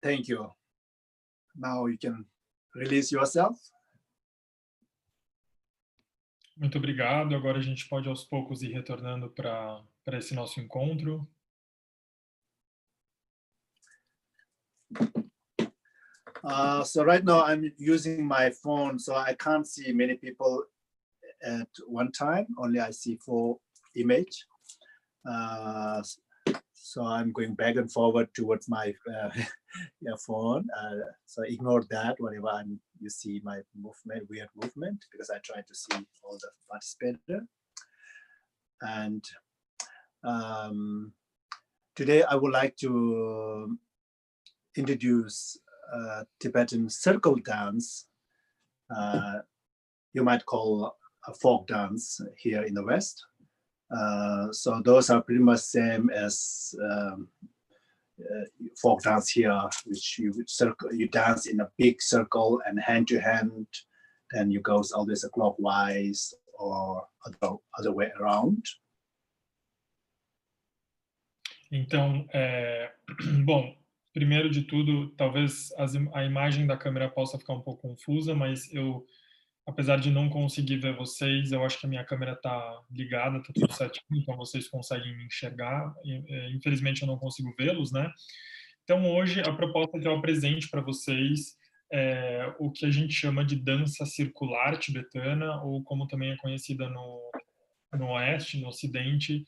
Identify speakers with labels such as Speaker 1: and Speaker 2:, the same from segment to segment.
Speaker 1: Thank you. Now you can release yourself.
Speaker 2: Muito obrigado. Agora a gente pode aos poucos ir retornando para esse nosso encontro.
Speaker 1: So right now I'm using my phone, so I can't see many people at one time. Only I see 4 images. So I'm going back and forward towards my phone. So ignore that. Whenever you see my movement, weird movement, because I try to see all the participants. And today I would like to introduce Tibetan circle dance. You might call a folk dance here in the West. So those are pretty much same as folk dance here, which you dance in a big circle and hand to hand, then you go always clockwise or other way around.
Speaker 2: Então, bom, primeiro de tudo, talvez a imagem da câmera possa ficar um pouco confusa, mas apesar de não conseguir ver vocês, eu acho que a minha câmera está ligada, está tudo certinho, então vocês conseguem me enxergar. Infelizmente eu não consigo vê-los, né? Então hoje a proposta que eu apresento para vocês é o que a gente chama de dança circular tibetana, ou como também é conhecida no Oeste, no Ocidente,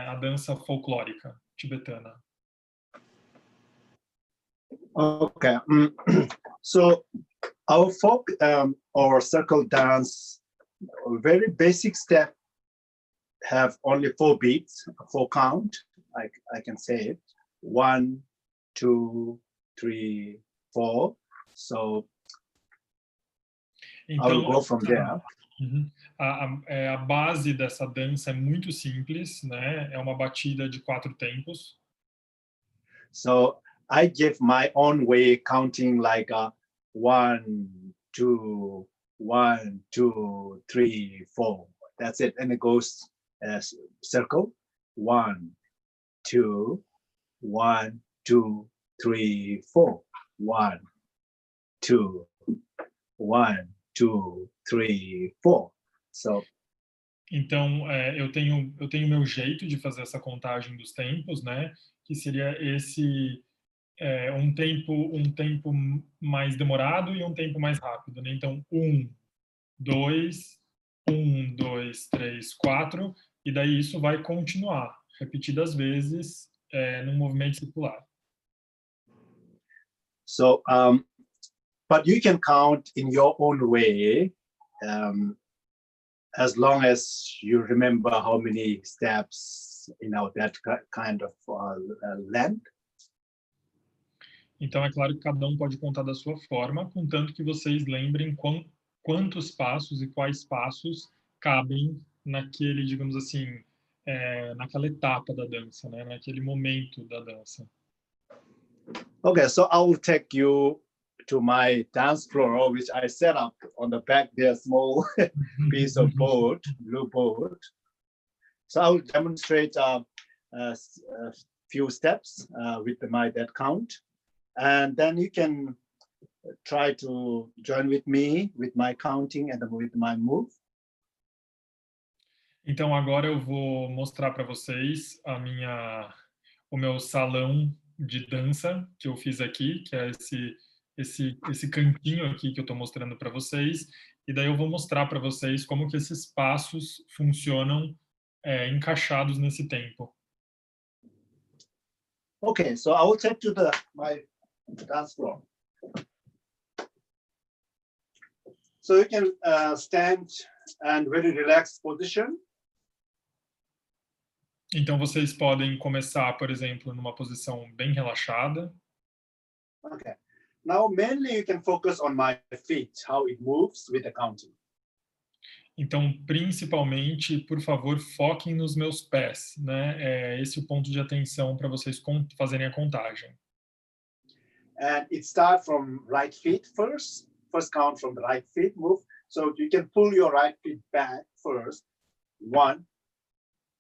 Speaker 2: a dança folclórica tibetana.
Speaker 1: Okay, so our folk or circle dance, very basic step, have only 4 beats, 4 count. I can say it. 1, 2, 3, 4. So
Speaker 2: então,
Speaker 1: I will go from there.
Speaker 2: A base dessa dança é muito simples, né? É uma batida de 4 tempos.
Speaker 1: So I give my own way, counting like 1, 2, 1, 2, 3, 4. That's it, and it goes as circle. 1, 2, 1, 2, 3, 4. 1, 2, 1, 2, 3, 4. So.
Speaker 2: Então, eu tenho meu jeito de fazer essa contagem dos tempos, né? Que seria esse um tempo mais demorado e um tempo mais rápido, né? Então 1, 2, 1, 2, 3, 4, e daí isso vai continuar repetidas vezes num movimento circular.
Speaker 1: So, but you can count in your own way, as long as you remember how many steps, that kind of length.
Speaker 2: Então, é claro que cada um pode contar da sua forma, contanto que vocês lembrem quantos passos e quais passos cabem naquele, digamos assim, naquela etapa da dança, né? Naquele momento da dança.
Speaker 1: Okay, so I will take you to my dance floor, which I set up on the back there, small piece of board, blue board. So I will demonstrate a few steps with my dead count. And then you can try to join with me with my counting and with my move.
Speaker 2: Então agora eu vou mostrar para vocês o meu salão de dança que eu fiz aqui, que é esse cantinho aqui que eu estou mostrando para vocês. E daí eu vou mostrar para vocês como que esses passos funcionam encaixados nesse tempo.
Speaker 1: Okay, so I will take to my dance floor. So you can stand and very relaxed position.
Speaker 2: Então vocês podem começar, por exemplo, numa posição bem relaxada.
Speaker 1: Okay. Now mainly you can focus on my feet, how it moves with the counting.
Speaker 2: Então, principalmente, por favor, foquem nos meus pés, né? Esse é o ponto de atenção para vocês fazerem a contagem.
Speaker 1: And it starts from right feet first. First count from the right feet, move. So you can pull your right feet back first. 1,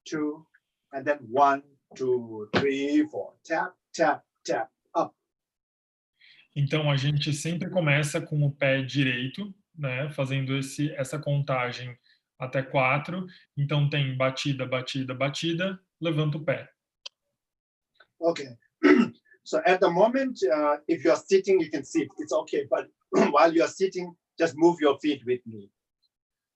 Speaker 1: 2, and then 1, 2, 3, 4. Tap, tap, tap, up.
Speaker 2: Então, a gente sempre começa com o pé direito, né? Fazendo essa contagem até 4. Então, tem batida, batida, batida, levanta o pé.
Speaker 1: Okay. So at the moment, if you are sitting, you can sit. It's okay. But while you are sitting, just move your feet with me.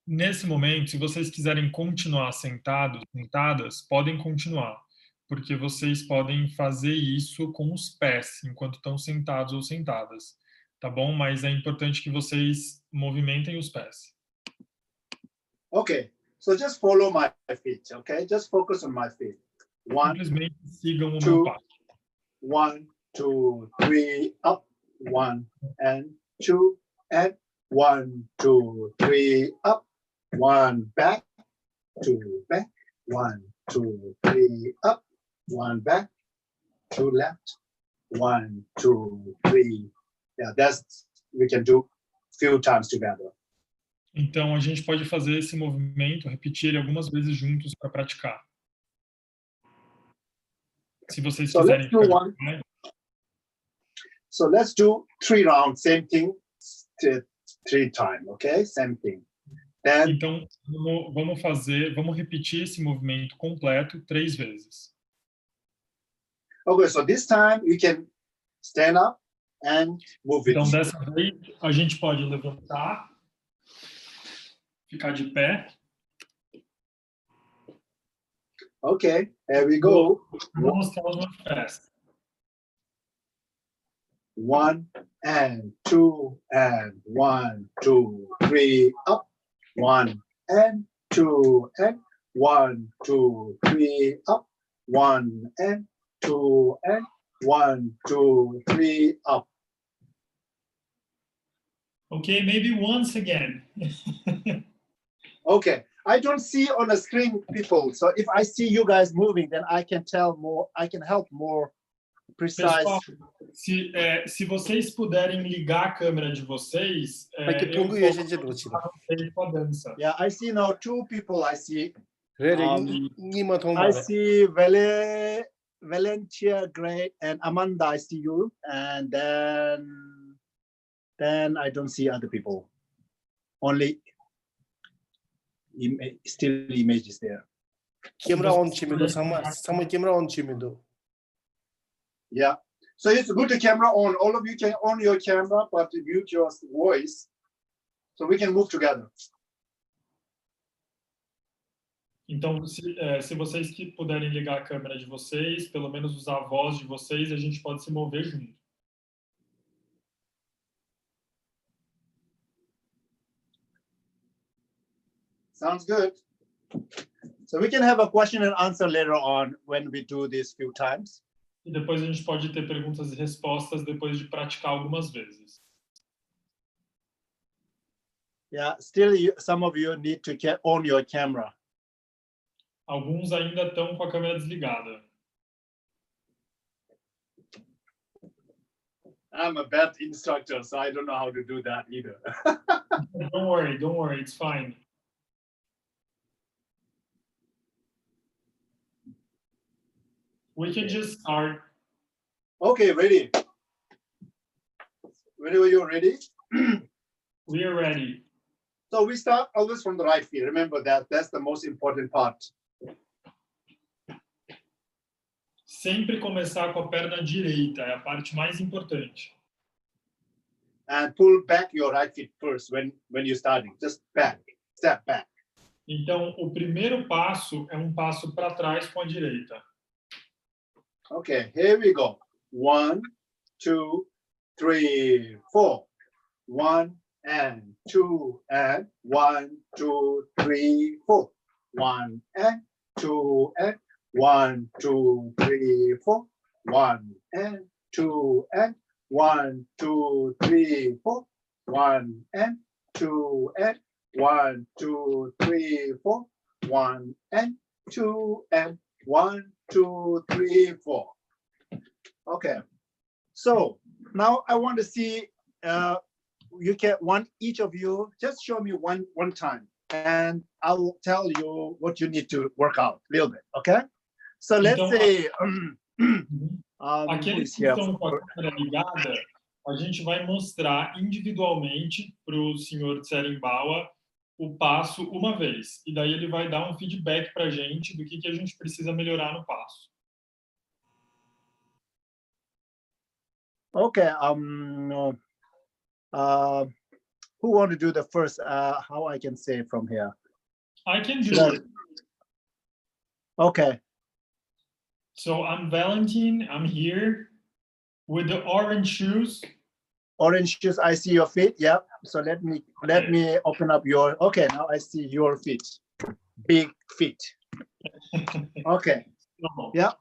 Speaker 2: Nesse momento, se vocês quiserem continuar sentados, sentadas, podem continuar, porque vocês podem fazer isso com os pés, enquanto estão sentados ou sentadas, tá bom? Mas é importante que vocês movimentem os pés.
Speaker 1: Okay, so just follow my feet, okay? Just focus on my feet.
Speaker 2: Simplesmente sigam o meu passo.
Speaker 1: 1, 2, 3, up, 1 and 2 and 1, 2, 3, up, 1 back, 2 back, 1, 2, 3, up, 1 back, 2 left, 1, 2, 3. Yeah, that's we can do few times together.
Speaker 2: Então a gente pode fazer esse movimento, repetir ele algumas vezes juntos para praticar. Se vocês quiserem.
Speaker 1: So let's do 3 rounds, same thing, 3 times, okay? Same thing. Then,
Speaker 2: então, vamos repetir esse movimento completo 3 vezes.
Speaker 1: Okay, so this time you can stand up and move it.
Speaker 2: Então, dessa vez, a gente pode levantar, ficar de pé.
Speaker 1: Okay, here we go.
Speaker 2: Vou mostrar os meus pés.
Speaker 1: 1 and 2 and 1, 2, 3, up. 1 and 2 and 1, 2, 3, up. 1 and 2 and 1, 2, 3, up.
Speaker 2: Okay, maybe once again.
Speaker 1: Okay, I don't see on the screen people, so if I see you guys moving, then I can tell more, I can help more precise.
Speaker 2: Pessoal, se vocês puderem ligar a câmera de vocês, eu vou com a dança.
Speaker 1: Yeah, I see now 2 people. I see.
Speaker 3: I
Speaker 1: see Valentia, Gray, and Amanda. I see you, and then I don't see other people. Only still images there.
Speaker 3: Camera on chimido, sama camera on chimido.
Speaker 1: Yeah, so it's good to camera on. All of you can on your camera, but mute your voice, so we can move together.
Speaker 2: Então, se vocês que puderem ligar a câmera de vocês, pelo menos usar a voz de vocês, a gente pode se mover junto.
Speaker 1: Sounds good. So we can have a question and answer later on when we do this few times.
Speaker 2: E depois a gente pode ter perguntas e respostas depois de praticar algumas vezes.
Speaker 1: Yeah, still some of you need to get on your camera.
Speaker 2: Alguns ainda estão com a câmera desligada.
Speaker 1: I'm a bad instructor, so I don't know how to do that either.
Speaker 2: Don't worry, it's fine. We can just start.
Speaker 1: Okay, ready. Whenever you're ready.
Speaker 2: We are ready.
Speaker 1: So we start always from the right feet. Remember that. That's the most important part.
Speaker 2: Sempre começar com a perna direita é a parte mais importante.
Speaker 1: And pull back your right feet first when you're starting. Just back, step back.
Speaker 2: Então, o primeiro passo é um passo para trás com a direita.
Speaker 1: Okay, here we go. 1, 2, 3, 4. 1 and 2 and 1, 2, 3, 4. 1 and 2 and 1, 2, 3, 4. 1 and 2 and 1, 2, 3, 4. 1 and 2 and 1, 2, 3, 4. 1 and 2 and 1, 2, 3, 4. Okay. So now I want to see. You can each of you just show me one time, and I will tell you what you need to work out a little bit. Okay. So let's
Speaker 2: Então,
Speaker 1: say.
Speaker 2: aqueles que estão com a câmera ligada, a gente vai mostrar individualmente para o senhor Tsering Bawa o passo uma vez. E daí ele vai dar um feedback para a gente do que a gente precisa melhorar no passo.
Speaker 1: Okay. Who want to do the first? How I can say from here?
Speaker 2: I can do
Speaker 1: Sure.
Speaker 2: it.
Speaker 1: Okay.
Speaker 2: So I'm Valentin. I'm here with the orange shoes.
Speaker 1: Orange shoes. I see your feet. Yep. So let me open up your. Okay. Now I see your feet. Big feet. Okay.
Speaker 2: So,
Speaker 1: Yeah.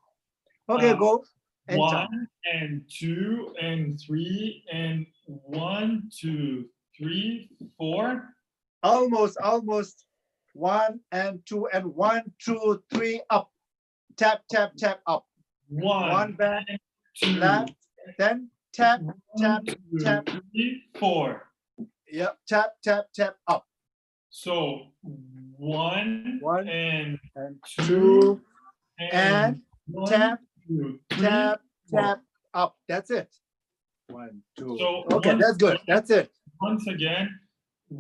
Speaker 1: Okay. Go. And
Speaker 2: 1 and 2 and 3 and 1, 2, 3, 4.
Speaker 1: Almost. 1 and 2 and 1, 2, 3 up. Tap up.
Speaker 2: 1
Speaker 1: back,
Speaker 2: and 2,
Speaker 1: left, then tap,
Speaker 2: 1, 2, 3, 4.
Speaker 1: Yep, tap up.
Speaker 2: So 1 and
Speaker 1: 2
Speaker 2: and
Speaker 1: and
Speaker 2: 1,
Speaker 1: tap,
Speaker 2: 2, 3,
Speaker 1: tap
Speaker 2: 4.
Speaker 1: up. That's it. 1, 2.
Speaker 2: So
Speaker 1: Okay,
Speaker 2: once
Speaker 1: that's good.
Speaker 2: again-
Speaker 1: That's it.
Speaker 2: Once again,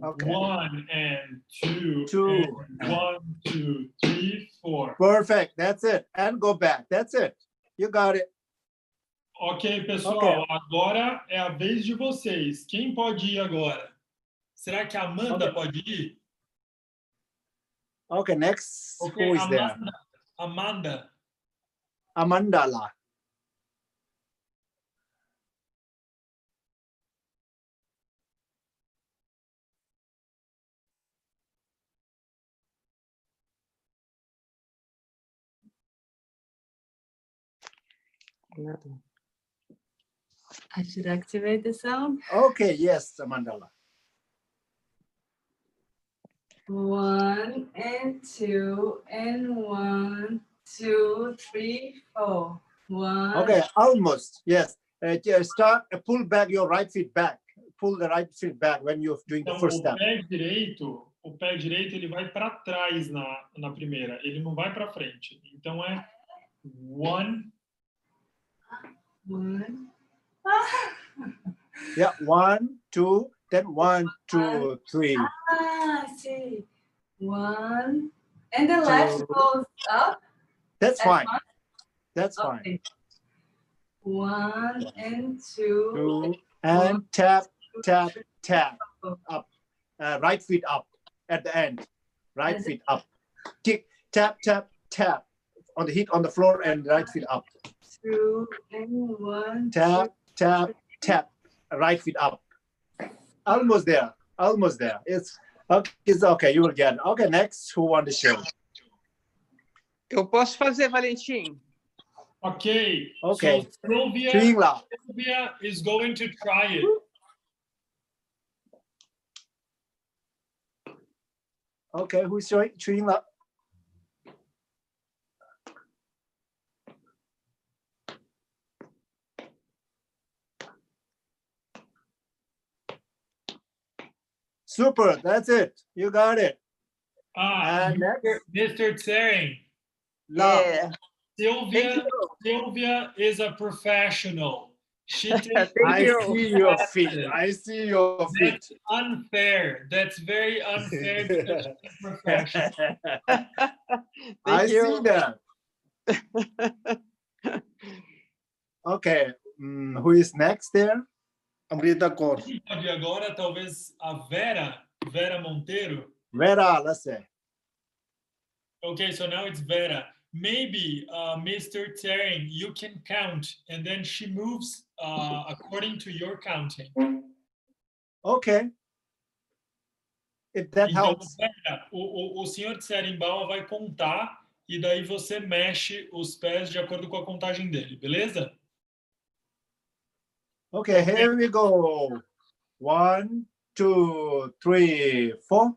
Speaker 1: Okay.
Speaker 2: 1 and 2,
Speaker 1: 2.
Speaker 2: and 1, 2, 3, 4.
Speaker 1: Perfect. That's it. And go back. That's it. You got it.
Speaker 2: Ok, pessoal,
Speaker 1: Ok.
Speaker 2: agora é a vez de vocês. Quem pode ir agora? Será que a Amanda
Speaker 1: Ok.
Speaker 2: pode ir?
Speaker 1: Okay, next.
Speaker 2: Ok,
Speaker 1: Who is there?
Speaker 2: Amanda.
Speaker 1: Amandala.
Speaker 4: I should activate the sound.
Speaker 1: Okay, yes, Amandala.
Speaker 4: 1 and 2 and 1, 2, 3, 4. 1.
Speaker 1: Okay, almost. Yes. Just start. Pull back your right feet back. Pull the right feet back when you're doing the
Speaker 2: Então,
Speaker 1: first step.
Speaker 2: o pé direito ele vai para trás na primeira, ele não vai para frente. Então é 1.
Speaker 4: 1.
Speaker 1: Yeah, 1, 2, then 1, 2, 3.
Speaker 4: I see. 1. And the left goes up.
Speaker 1: That's
Speaker 4: at
Speaker 1: fine.
Speaker 4: once?
Speaker 1: That's fine.
Speaker 4: Okay. 1 and 2.
Speaker 1: 2 and tap up. Right feet up at the end. Right feet up. Kick, tap on the hit on the floor and right feet up.
Speaker 4: 2 and 1.
Speaker 1: Tap. Right feet up. Almost there. It's okay. You will get it. Okay, next. Who won the show?
Speaker 5: Eu posso fazer, Valentim?
Speaker 2: Ok.
Speaker 1: Okay.
Speaker 2: So Sylvia is going to try it.
Speaker 1: Okay, who's showing? Super, that's it. You got it. And next,
Speaker 2: Mr. Tsering.
Speaker 5: Yeah.
Speaker 2: Sylvia is a professional. She takes
Speaker 1: I see your feet.
Speaker 2: That's unfair. That's very unfair to such a professional.
Speaker 1: I
Speaker 5: you.
Speaker 1: see that. Okay, who is next there?
Speaker 3: Amrita Kaur.
Speaker 2: Pode agora, talvez a Vera Monteiro.
Speaker 1: Vera, let's say.
Speaker 2: Okay, so now it's Vera. Maybe, Mr. Tsering, you can count, and then she moves according to your counting.
Speaker 1: Okay. If that
Speaker 2: Então,
Speaker 1: helps.
Speaker 2: Vera, o senhor Tsering Bawa vai contar, e daí você mexe os pés de acordo com a contagem dele, beleza?
Speaker 1: Okay, here we go. 1, 2, 3, 4.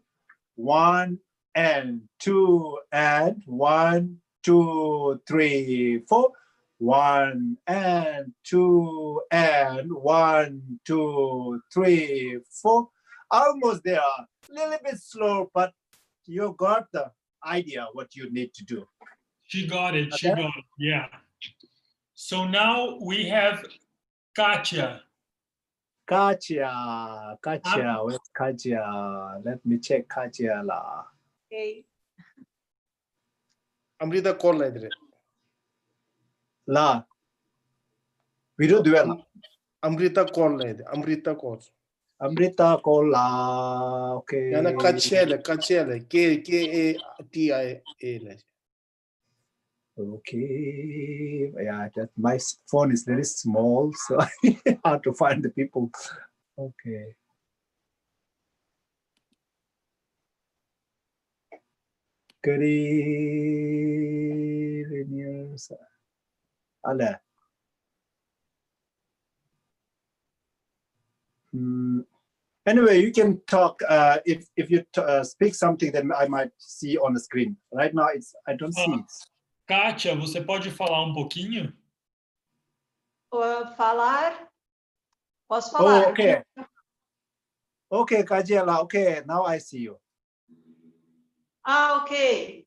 Speaker 1: 1 and 2 and 1, 2, 3, 4. 1 and 2 and 1, 2, 3, 4. Almost there. A little bit slow, but you got the idea what you need to do.
Speaker 2: She got it.
Speaker 1: Okay.
Speaker 2: Yeah. So now we have Katya.
Speaker 1: Katia. Where's Katia? Let me check Katia la.
Speaker 5: Ok.
Speaker 3: Amrita Kaur la idhar.
Speaker 1: La. Video duel.
Speaker 3: Amrita Kaur la idhar. Amrita Kaur.
Speaker 1: Amrita Kola. Okay.
Speaker 3: Yana Kachel. K-A-T-I-A.
Speaker 1: Okay. Yeah, my phone is very small, so hard to find the people. Okay. Ale. Anyway, you can talk. If you speak something, then I might see on the screen. Right now, I don't see it.
Speaker 2: Kátia, você pode falar um pouquinho?
Speaker 4: Falar? Posso falar?
Speaker 1: Oh, okay. Okay, Kajela. Okay, now I see you.
Speaker 4: Ok.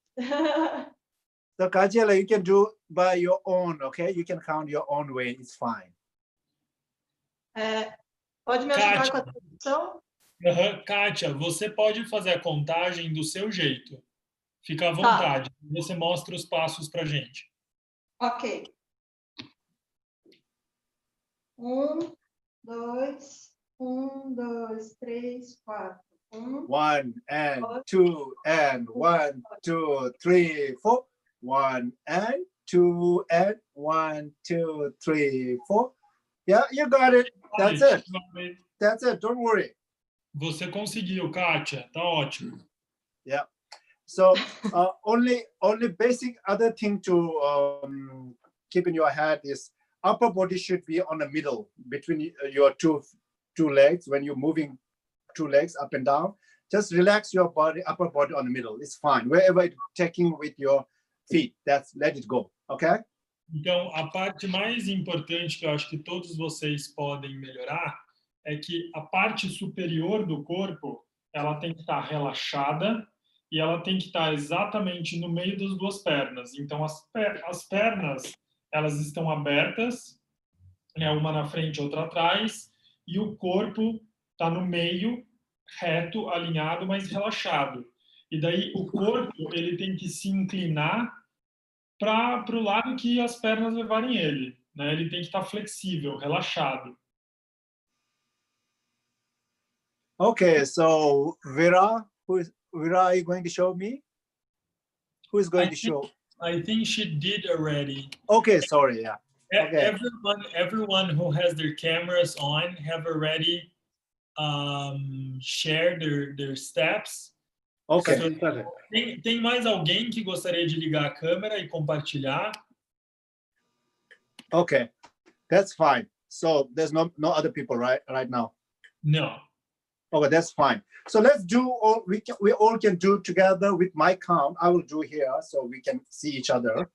Speaker 1: So, Kajela, you can do by your own. Okay, you can count your own way. It's fine.
Speaker 4: Pode me ajudar com a tradução?
Speaker 2: Kátia, você pode fazer a contagem do seu jeito. Fica à vontade. Você mostra os passos para a gente.
Speaker 4: Ok. 1, 2, 3, 4.
Speaker 1: 1 and 2 and 1, 2, 3, 4. 1 and 2 and 1, 2, 3, 4. Yeah, you got it. That's it. That's it. Don't worry.
Speaker 2: Você conseguiu, Kátia. Tá ótimo.
Speaker 1: Yeah. So only basic other thing to keep in your head is upper body should be on the middle between your two legs. When you're moving two legs up and down, just relax your body, upper body on the middle. It's fine. Wherever you're taking with your feet, let it go. Okay?
Speaker 2: Então, a parte mais importante que eu acho que todos vocês podem melhorar é que a parte superior do corpo, ela tem que estar relaxada e ela tem que estar exatamente no meio das duas pernas. Então, as pernas, elas estão abertas, né, uma na frente, outra atrás, e o corpo está no meio, reto, alinhado, mas relaxado. E daí o corpo ele tem que se inclinar para o lado que as pernas levarem ele, né? Ele tem que estar flexível, relaxado.
Speaker 1: Okay, so Vera, are you going to show me? Who is going to show?
Speaker 2: I think she did already.
Speaker 1: Okay, sorry, yeah. Okay.
Speaker 2: Everyone who has their cameras on have already shared their steps.
Speaker 1: Okay.
Speaker 2: So, tem mais alguém que gostaria de ligar a câmera e compartilhar?
Speaker 1: Okay, that's fine. So there's no other people right now.
Speaker 2: No.
Speaker 1: Okay, that's fine. So let's do all we all can do together with my count. I will do here so we can see each other.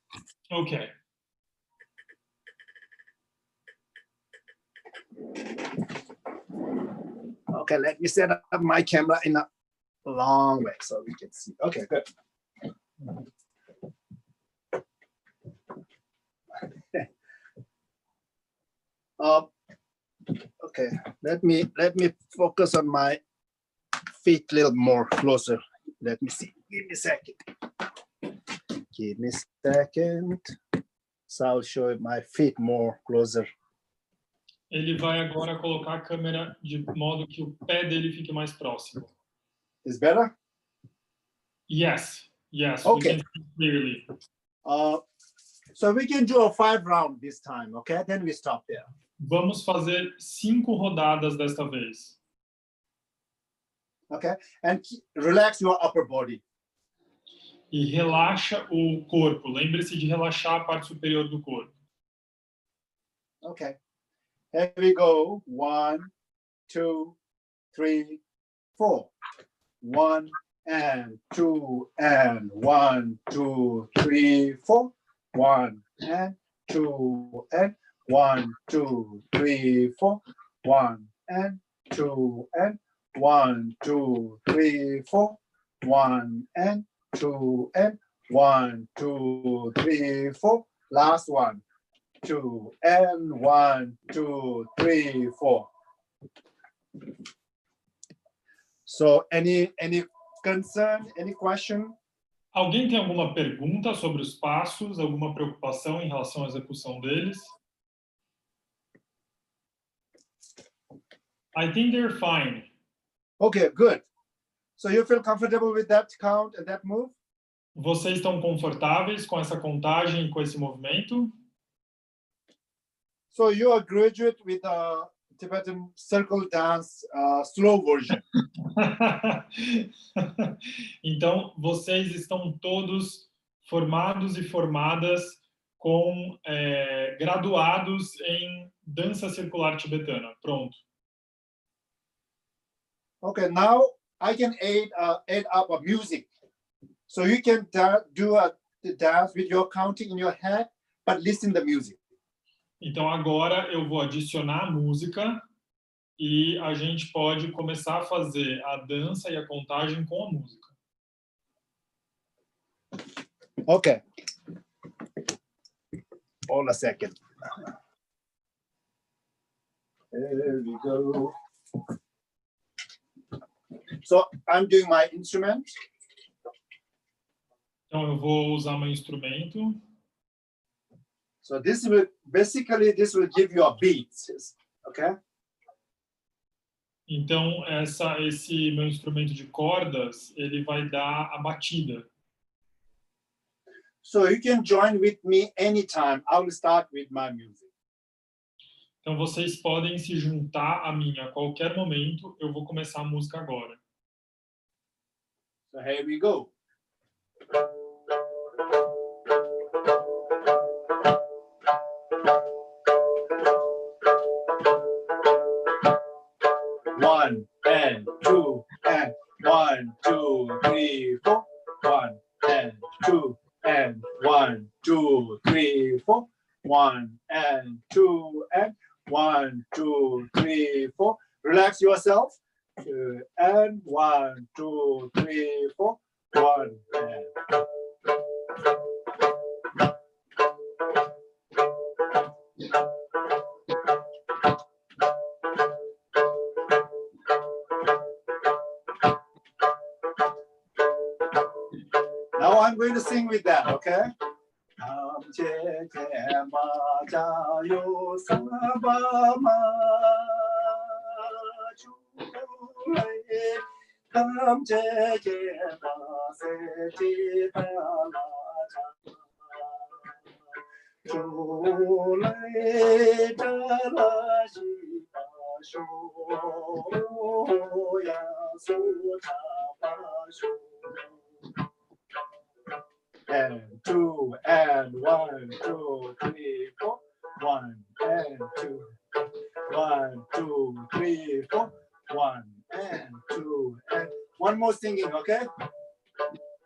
Speaker 2: Okay.
Speaker 1: Okay, let me set up my camera in a long way so we can see. Okay, good. Okay, let me focus on my feet a little more closer. Let me see. Give me a second. Give me a second. So I'll show you my feet more closer.
Speaker 2: Ele vai agora colocar a câmera de modo que o pé dele fique mais próximo.
Speaker 1: Is better?
Speaker 2: Yes.
Speaker 1: Okay.
Speaker 2: We can see clearly.
Speaker 1: So we can do a 5 round this time, okay? Then we stop there.
Speaker 2: Vamos fazer 5 rodadas desta vez.
Speaker 1: Okay, and relax your upper body.
Speaker 2: E relaxa o corpo. Lembre-se de relaxar a parte superior do corpo.
Speaker 1: Okay, here we go. 1, 2, 3, 4. 1 and 2 and 1, 2, 3, 4. 1 and 2 and 1, 2, 3, 4. 1 and 2 and 1, 2, 3, 4. 1 and 2 and 1, 2, 3, 4. Last one. 2 and 1, 2, 3, 4. So any concern, any question?
Speaker 2: Alguém tem alguma pergunta sobre os passos, alguma preocupação em relação à execução deles? I think they're fine.
Speaker 1: Okay, good. So you feel comfortable with that count and that move?
Speaker 2: Vocês estão confortáveis com essa contagem e com esse movimento?
Speaker 1: So you are graduate with a Tibetan circle dance slow version.
Speaker 2: Então, vocês estão todos formados e formadas com graduados em dança circular tibetana. Pronto.
Speaker 1: Okay, now I can add up a music. So you can do the dance with your counting in your head, but listen the music.
Speaker 2: Então, agora eu vou adicionar a música e a gente pode começar a fazer a dança e a contagem com a música.
Speaker 1: Okay. Hold a second. There we go. So I'm doing my instrument.
Speaker 2: Então, eu vou usar meu instrumento.
Speaker 1: So this will give you a beat, okay?
Speaker 2: Então, esse meu instrumento de cordas, ele vai dar a batida.
Speaker 1: So you can join with me anytime. I will start with my music.
Speaker 2: Então, vocês podem se juntar a mim a qualquer momento. Eu vou começar a música agora.
Speaker 1: So here we go. One and two and 1, 2, 3, 4. 1 and 2 and 1, 2, 3, 4. 1 and 2 and 1, 2, 3, 4. Relax yourself. 2 and 1, 2, 3, 4. 1 and. Now I'm going to sing with that, okay? And 2 and 1, 2, 3, 4. 1 and 2. 1, 2, 3, 4. 1 and 2 and one more singing, okay?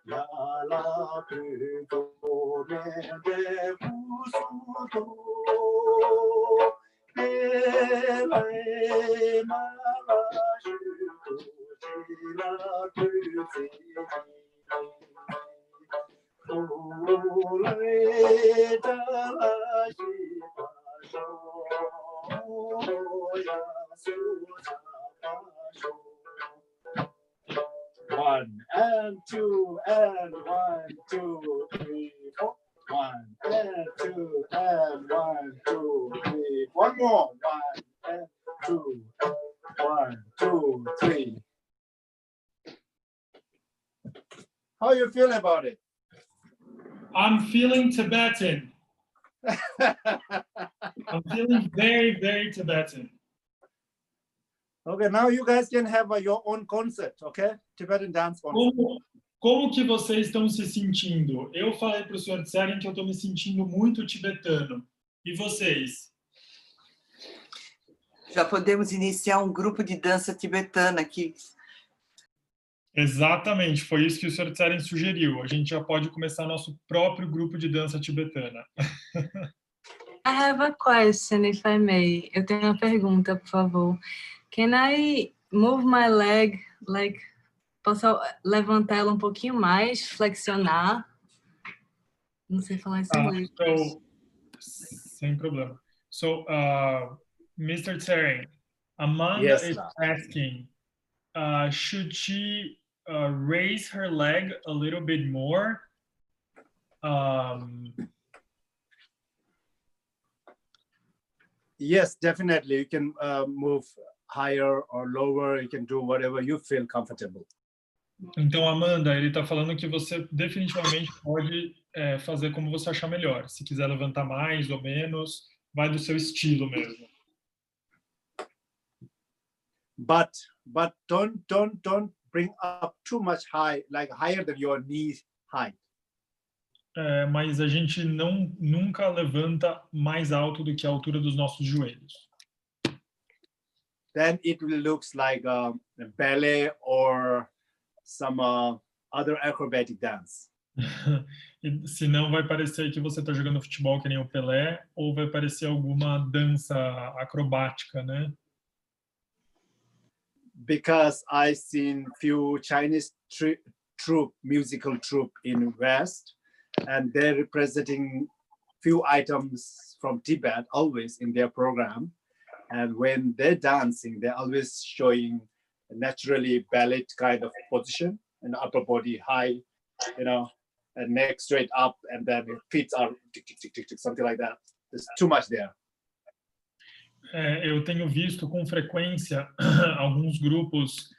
Speaker 1: La la pu me de fusuto e lai ma la shu ji la tu zi o lai ta la ji pa sho ya su cha pa sho 1 and 2 and 1, 2, 3, 4. 1 and 2 and 1, 2, 3. One more. 1 and 2, 1, 2, 3. How you feel about it?
Speaker 2: I'm feeling Tibetan. I'm feeling very, very Tibetan.
Speaker 1: Okay, now you guys can have your own concert, okay? Tibetan dance concert.
Speaker 2: Como que vocês estão se sentindo? Eu falei para o Sr. Tsering que eu estou me sentindo muito tibetano. E vocês?
Speaker 5: Já podemos iniciar um grupo de dança tibetana aqui.
Speaker 2: Exatamente, foi isso que o Sr. Tsering sugeriu. A gente já pode começar nosso próprio grupo de dança tibetana.
Speaker 4: I have a question, if I may. Eu tenho uma pergunta, por favor. Can I move my leg, like, posso levantar ela um pouquinho mais, flexionar? Não sei falar isso em inglês.
Speaker 2: Sem problema. So, Mr. Tsering, Amanda
Speaker 1: Yes,
Speaker 2: is
Speaker 1: Lars.
Speaker 2: asking, should she raise her leg a little bit more?
Speaker 1: Yes, definitely. You can move higher or lower. You can do whatever you feel comfortable.
Speaker 2: Então, Amanda, ele está falando que você definitivamente pode fazer como você achar melhor. Se quiser levantar mais ou menos, vai do seu estilo mesmo.
Speaker 1: But don't bring up too much high, like higher than your knee height.
Speaker 2: Mas a gente nunca levanta mais alto do que a altura dos nossos joelhos.
Speaker 1: Then it will looks like a ballet or some other acrobatic dance.
Speaker 2: Senão vai parecer que você está jogando futebol que nem o Pelé, ou vai parecer alguma dança acrobática, né?
Speaker 1: Because I seen few Chinese musical troupe in West, and they're representing few items from Tibet always in their program. And when they're dancing, they're always showing a naturally ballet kind of position, and upper body high, and neck straight up, and then feet are tick, tick, tick, tick, tick, something like that. There's too much there.
Speaker 2: Eu tenho visto com frequência alguns grupos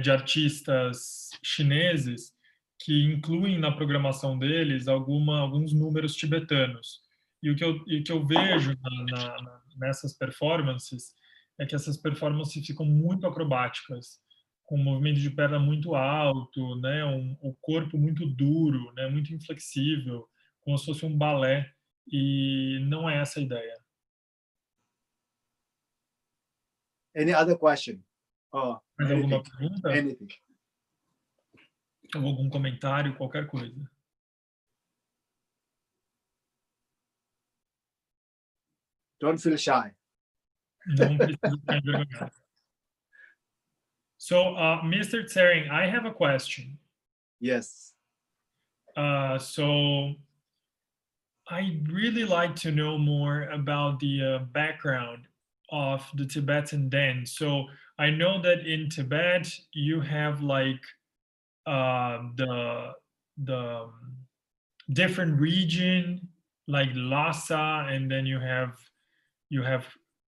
Speaker 2: de artistas chineses que incluem na programação deles alguns números tibetanos. E o que eu vejo nessas performances é que essas performances ficam muito acrobáticas, com um movimento de perna muito alto, né, o corpo muito duro, né, muito inflexível, como se fosse um balé, e não é essa a ideia.
Speaker 1: Any other question?
Speaker 2: Mais alguma pergunta?
Speaker 1: Anything.
Speaker 2: Ou algum comentário, qualquer coisa?
Speaker 1: Don't feel shy.
Speaker 2: Não precisa ficar envergonhado. So, Mr. Tsering, I have a question.
Speaker 1: Yes.
Speaker 2: So, I'd really like to know more about the background of the Tibetan dance. So, I know that in Tibet you have like the different region, like Lhasa, and then you have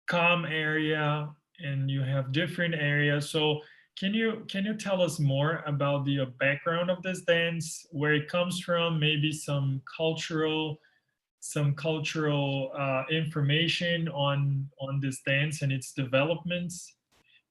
Speaker 2: calm area, and you have different areas. So can you tell us more about the background of this dance, where it comes from, maybe some cultural information on this dance and its developments?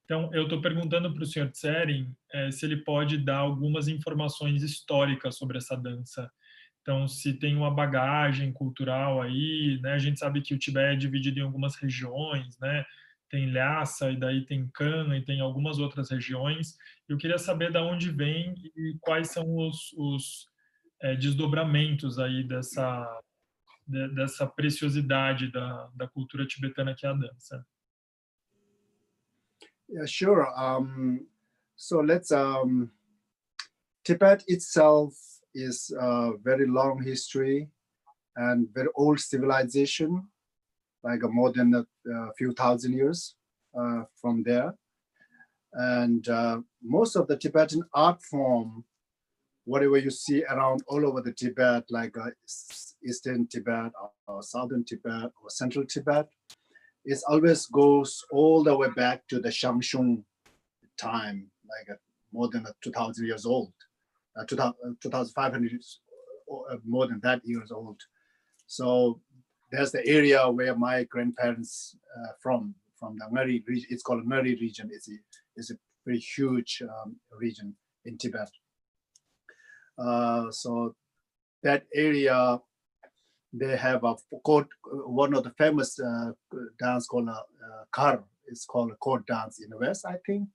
Speaker 2: Então, eu estou perguntando para o Sr. Tsering se ele pode dar algumas informações históricas sobre essa dança. Então, se tem uma bagagem cultural aí, né? A gente sabe que o Tibete é dividido em algumas regiões, né? Tem Lhasa, e daí tem Kan, e tem algumas outras regiões. Eu queria saber de onde vem e quais são os desdobramentos aí dessa preciosidade da cultura tibetana, que é a dança.
Speaker 1: Yeah, sure. So let's Tibet itself is a very long history and very old civilization, like more than a few thousand years from there. And most of the Tibetan art form, whatever you see around all over the Tibet, like Eastern Tibet or Southern Tibet or Central Tibet, it always goes all the way back to the Shangshung time, like more than 2,000 years old, 2,500 years, more than that years old. So there's the area where my grandparents from the Ngari region. It's called Ngari region. It's a very huge region in Tibet. So that area, they have a court, one of the famous dance called kar. It's called a court dance in the West, I think.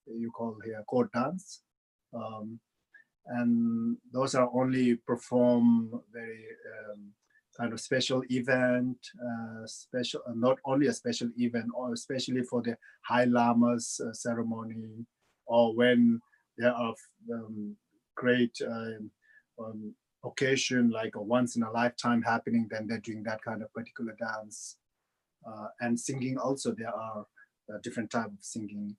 Speaker 1: You call here court dance. And those are only performed very kind of special event, not only a special event, or especially for the High Lama's ceremony, or when there are great occasion, like a once in a lifetime happening, then they're doing that kind of particular dance. And singing also, there are different type of singing.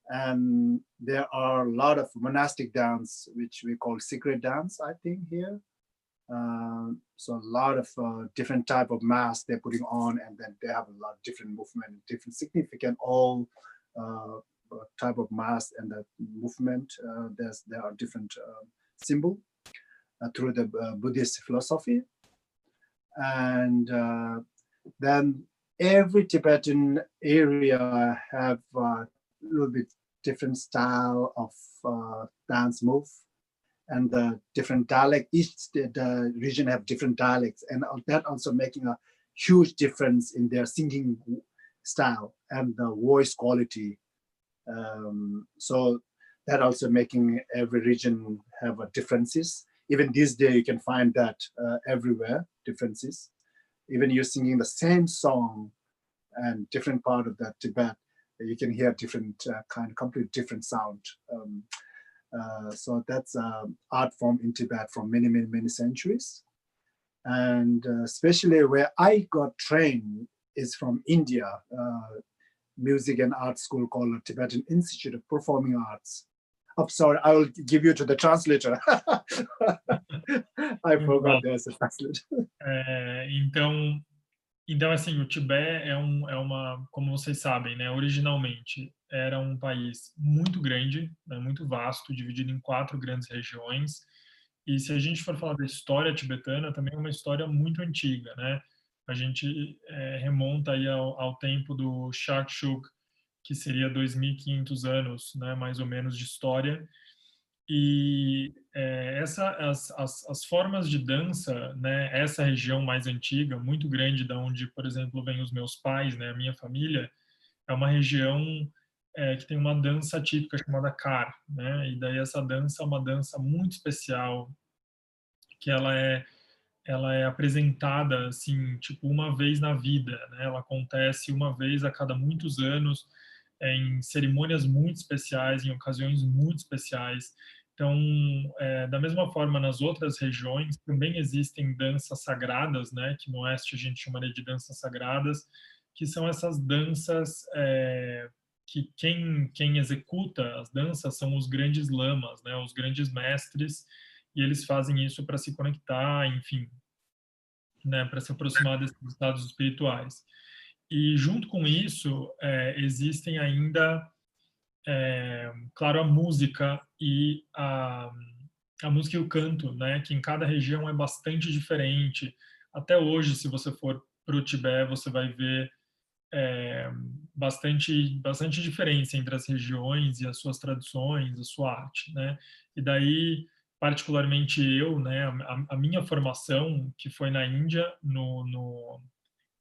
Speaker 1: And there are a lot of monastic dance, which we call secret dance, I think, here. So a lot of different type of masks they're putting on, and then they have a lot of different movement, different significant, all type of mask and the movement. There are different symbol through the Buddhist philosophy. And then every Tibetan area have a little bit different style of dance move, and the different dialect. Each the region have different dialects, and that also making a huge difference in their singing style and the voice quality. So that also making every region have a differences. Even this day, you can find that everywhere, differences. Even you're singing the same song and different part of that Tibet, you can hear different completely different sound. So that's art form in Tibet from many, many, many centuries. And especially where I got trained is from India, music and art school called Tibetan Institute of Performing Arts. I'm sorry, I will give you to the translator. I forgot there's a translator.
Speaker 2: Então, assim, o Tibete é uma, como vocês sabem, né, originalmente era um país muito grande, né, muito vasto, dividido em 4 grandes regiões. E se a gente for falar da história tibetana, também é uma história muito antiga, né? A gente remonta aí ao tempo do Shakshuk, que seria 2.500 anos, né, mais ou menos, de história. E as formas de dança, né, essa região mais antiga, muito grande, da onde, por exemplo, vêm os meus pais, né, a minha família, é uma região que tem uma dança típica chamada Kar, né, e daí essa dança é uma dança muito especial, que ela é apresentada, assim, tipo, uma vez na vida, né, ela acontece uma vez a cada muitos anos, em cerimônias muito especiais, em ocasiões muito especiais. Então, da mesma forma, nas outras regiões também existem danças sagradas, né, que no Oeste a gente chamaria de danças sagradas, que são essas danças que quem executa as danças são os grandes lamas, né, os grandes mestres, e eles fazem isso para se conectar, enfim, né, para se aproximar desses estados espirituais. E junto com isso, existem ainda, claro, a música e a música e o canto, né, que em cada região é bastante diferente. Até hoje, se você for para o Tibete, você vai ver bastante diferença entre as regiões e as suas tradições, a sua arte, né? E daí, particularmente eu, né, a minha formação, que foi na Índia,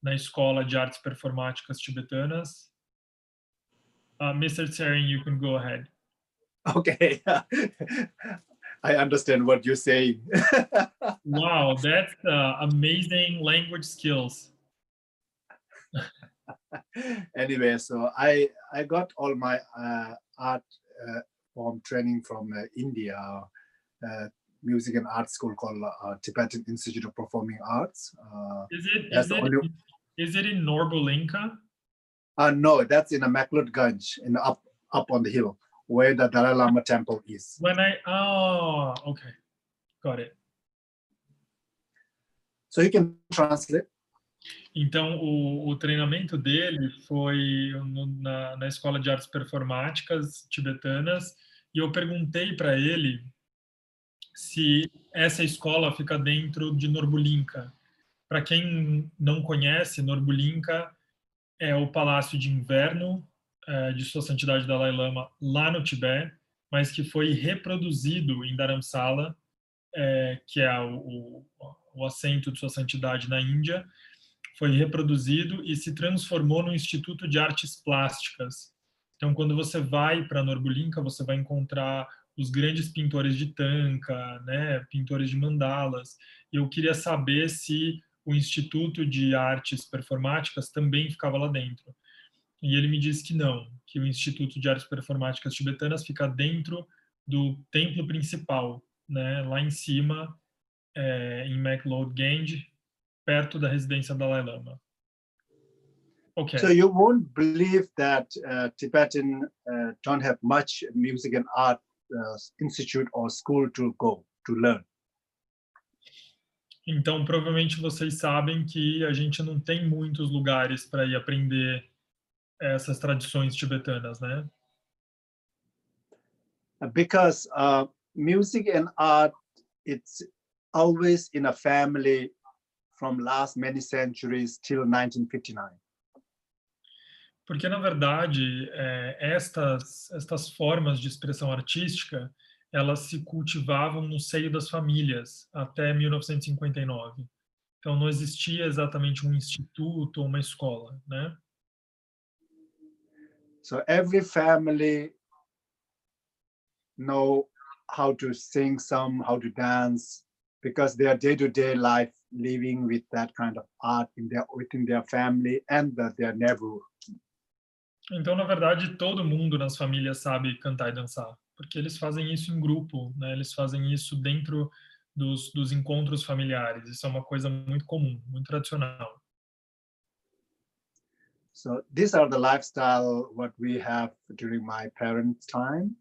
Speaker 2: na Escola de Artes Performáticas Tibetanas. Mr. Tsering, you can go ahead.
Speaker 1: Okay, I understand what you're saying.
Speaker 2: Wow, that's amazing language skills.
Speaker 1: Anyway, so I got all my art form training from India, music and art school called Tibetan Institute of Performing Arts.
Speaker 2: Is it in Norbolinka?
Speaker 1: No, that's in a McLeodganj, in up on the hill, where the Dalai Lama temple is.
Speaker 2: Okay, got it.
Speaker 1: So you can translate.
Speaker 2: Então, o treinamento dele foi na Escola de Artes Performáticas Tibetanas, e eu perguntei para ele se essa escola fica dentro de Norbolinka. Para quem não conhece, Norbolinka é o palácio de inverno de Sua Santidade Dalai Lama lá no Tibete, mas que foi reproduzido em Dharamsala, que é o assento de Sua Santidade na Índia, foi reproduzido e se transformou no Instituto de Artes Plásticas. Então, quando você vai para Norbolinka, você vai encontrar os grandes pintores de tanka, né, pintores de mandalas. E eu queria saber se o Instituto de Artes Performáticas também ficava lá dentro. E ele me disse que não, que o Instituto de Artes Performáticas Tibetanas fica dentro do templo principal, né, lá em cima, em McLeodganj, perto da residência Dalai Lama. Ok.
Speaker 1: So you won't believe that Tibetan don't have much music and art institute or school to go to learn.
Speaker 2: Então, provavelmente vocês sabem que a gente não tem muitos lugares para ir aprender essas tradições tibetanas, né?
Speaker 1: Because music and art, it's always in a family from last many centuries till 1959.
Speaker 2: Porque, na verdade, estas formas de expressão artística, elas se cultivavam no seio das famílias até 1959. Então, não existia exatamente um instituto ou uma escola, né?
Speaker 1: So every family know how to sing some, how to dance, because their day-to-day life living with that kind of art within their family and their neighborhood.
Speaker 2: Então, na verdade, todo mundo nas famílias sabe cantar e dançar, porque eles fazem isso em grupo, né? Eles fazem isso dentro dos encontros familiares. Isso é uma coisa muito comum, muito tradicional.
Speaker 1: So these are the lifestyle what we have during my parents' time.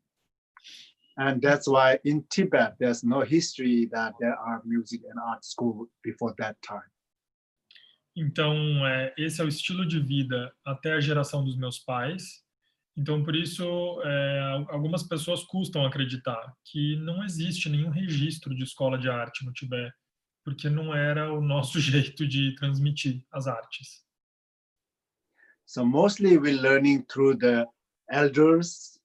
Speaker 1: And that's why in Tibet, there's no history that there are music and art school before that time.
Speaker 2: Então, esse é o estilo de vida até a geração dos meus pais. Então, por isso, algumas pessoas custam acreditar que não existe nenhum registro de escola de arte no Tibete, porque não era o nosso jeito de transmitir as artes.
Speaker 1: So mostly we're learning through the elders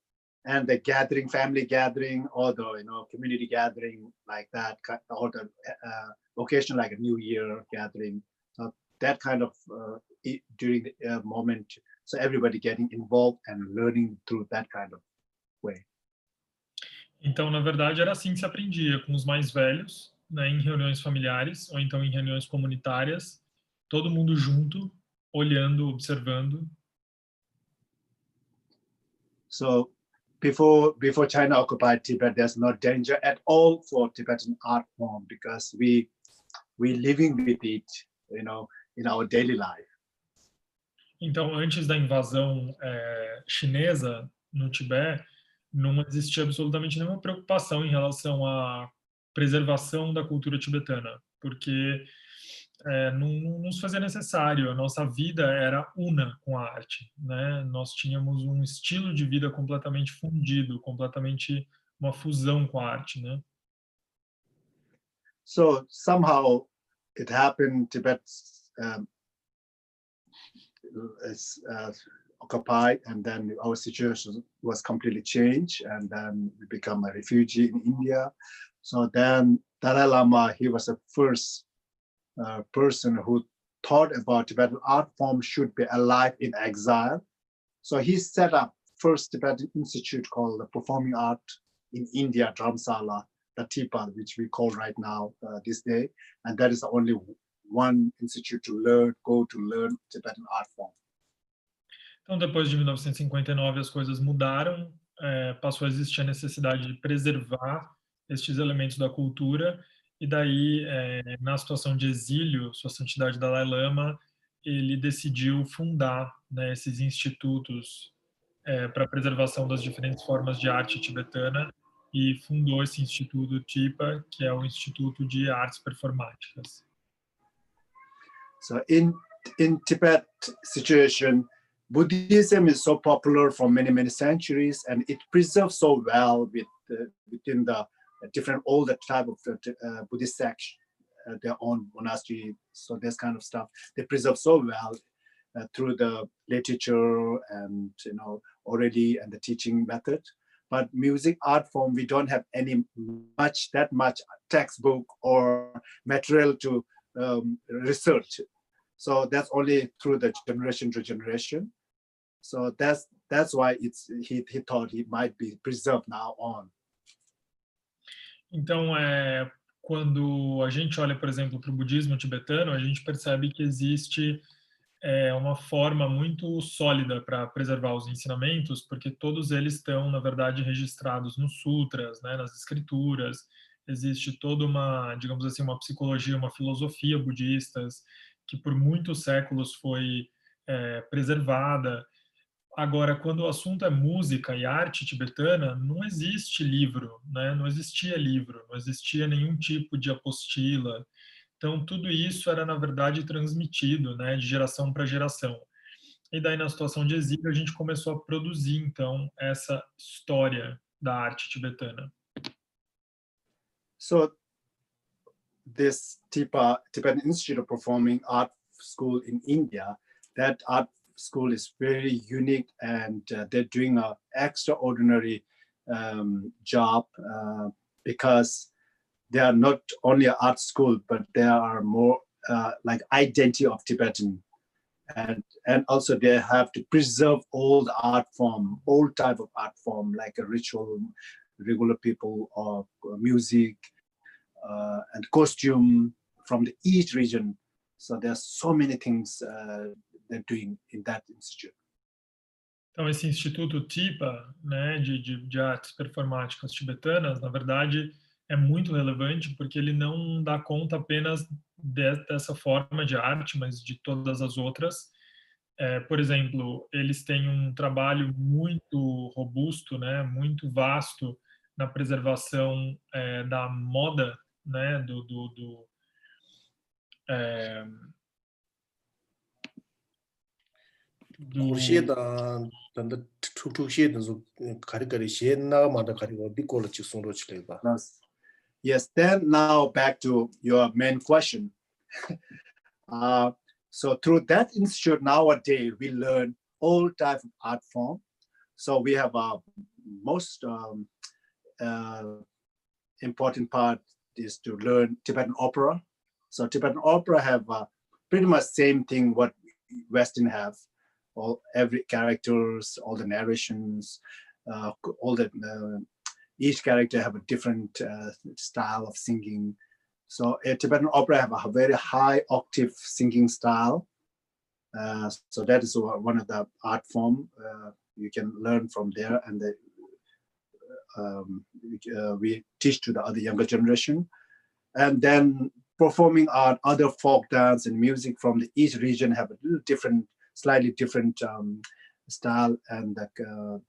Speaker 1: and the gathering, family gathering, or the community gathering like that, or the occasion like a New Year gathering. So that kind of during the moment, so everybody getting involved and learning through that kind of way.
Speaker 2: Então, na verdade, era assim que se aprendia, com os mais velhos, né, em reuniões familiares, ou então em reuniões comunitárias, todo mundo junto, olhando, observando.
Speaker 1: So before China occupied Tibet, there's no danger at all for Tibetan art form because we living with it, in our daily life.
Speaker 2: Então, antes da invasão chinesa no Tibete, não existia absolutamente nenhuma preocupação em relação à preservação da cultura tibetana, porque não nos fazia necessário, a nossa vida era una com a arte, né? Nós tínhamos um estilo de vida completamente fundido, completamente uma fusão com a arte, né?
Speaker 1: So somehow it happened, Tibet is occupied, and then our situation was completely changed, and then we become a refugee in India. So then Dalai Lama, he was the first person who thought about Tibetan art form should be alive in exile. So he set up first Tibetan institute called the Performing Art in India, Dharamsala, the TIPA, which we call right now this day. And that is the only one institute to go to learn Tibetan art form.
Speaker 2: Então, depois de 1959, as coisas mudaram, passou a existir a necessidade de preservar estes elementos da cultura, e daí, na situação de exílio, Sua Santidade Dalai Lama, ele decidiu fundar, né, esses institutos para a preservação das diferentes formas de arte tibetana, e fundou esse instituto TIPA, que é o Instituto de Artes Performáticas.
Speaker 1: So in Tibet situation, Buddhism is so popular for many centuries, and it preserves so well within the different older type of Buddhist section, their own monastery. So this kind of stuff they preserve so well through the literature and orally and the teaching method. But music art form, we don't have that much textbook or material to research. So that's only through the generation to generation. So that's why he thought it might be preserved now on.
Speaker 2: Então, quando a gente olha, por exemplo, para o budismo tibetano, a gente percebe que existe uma forma muito sólida para preservar os ensinamentos, porque todos eles estão, na verdade, registrados nos sutras, né, nas escrituras. Existe toda uma, digamos assim, uma psicologia, uma filosofia budistas que por muitos séculos foi preservada. Agora, quando o assunto é música e arte tibetana, não existe livro, né? Não existia livro, não existia nenhum tipo de apostila. Então, tudo isso era, na verdade, transmitido, né, de geração para geração. E daí, na situação de exílio, a gente começou a produzir, então, essa história da arte tibetana.
Speaker 1: So this TIPA, Tibetan Institute of Performing Art School in India, that art school is very unique, and they're doing an extraordinary job because they are not only an art school, but they are more like identity of Tibetan. And also they have to preserve old art form, old type of art form, like a ritual, regular people, or music, and costume from each region. So there's so many things they're doing in that institute.
Speaker 2: Então, esse Instituto TIPA, né, de artes performáticas tibetanas, na verdade, é muito relevante porque ele não dá conta apenas dessa forma de arte, mas de todas as outras. Por exemplo, eles têm um trabalho muito robusto, né, muito vasto na preservação da moda, né,
Speaker 1: Yes, then now back to your main question. So through that institute nowadays, we learn all types of art form. So we have most important part is to learn Tibetan opera. So Tibetan opera have pretty much same thing what Western have. Every characters, all the narrations, each character have a different style of singing. So a Tibetan opera have a very high octave singing style. So that is one of the art form you can learn from there, and we teach to the other younger generation. And then performing art, other folk dance and music from each region have a little different, slightly different style and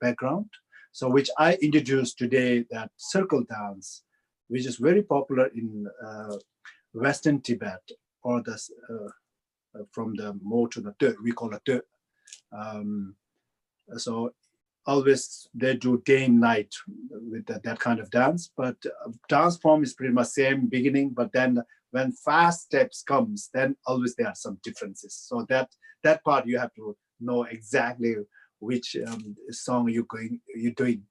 Speaker 1: background. So which I introduced today, that circle dance, which is very popular in Western Tibet, or the from the more to the third, we call it third. So always they do day and night with that kind of dance, but dance form is pretty much same beginning, but then when fast steps comes, then always there are some differences. So that part you have to know exactly which song you're doing.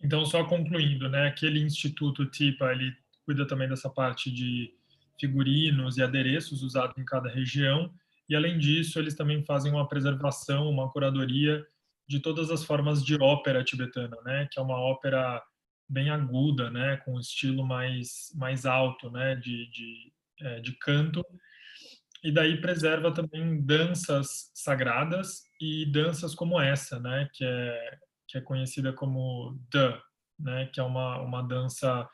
Speaker 2: Então, só concluindo, né, aquele Instituto TIPA, ele cuida também dessa parte de figurinos e adereços usados em cada região, e além disso, eles também fazem uma preservação, uma curadoria de todas as formas de ópera tibetana, né, que é uma ópera bem aguda, né, com um estilo mais alto, né, de canto, e daí preserva também danças sagradas e danças como essa, né, que é conhecida como né, que é uma dança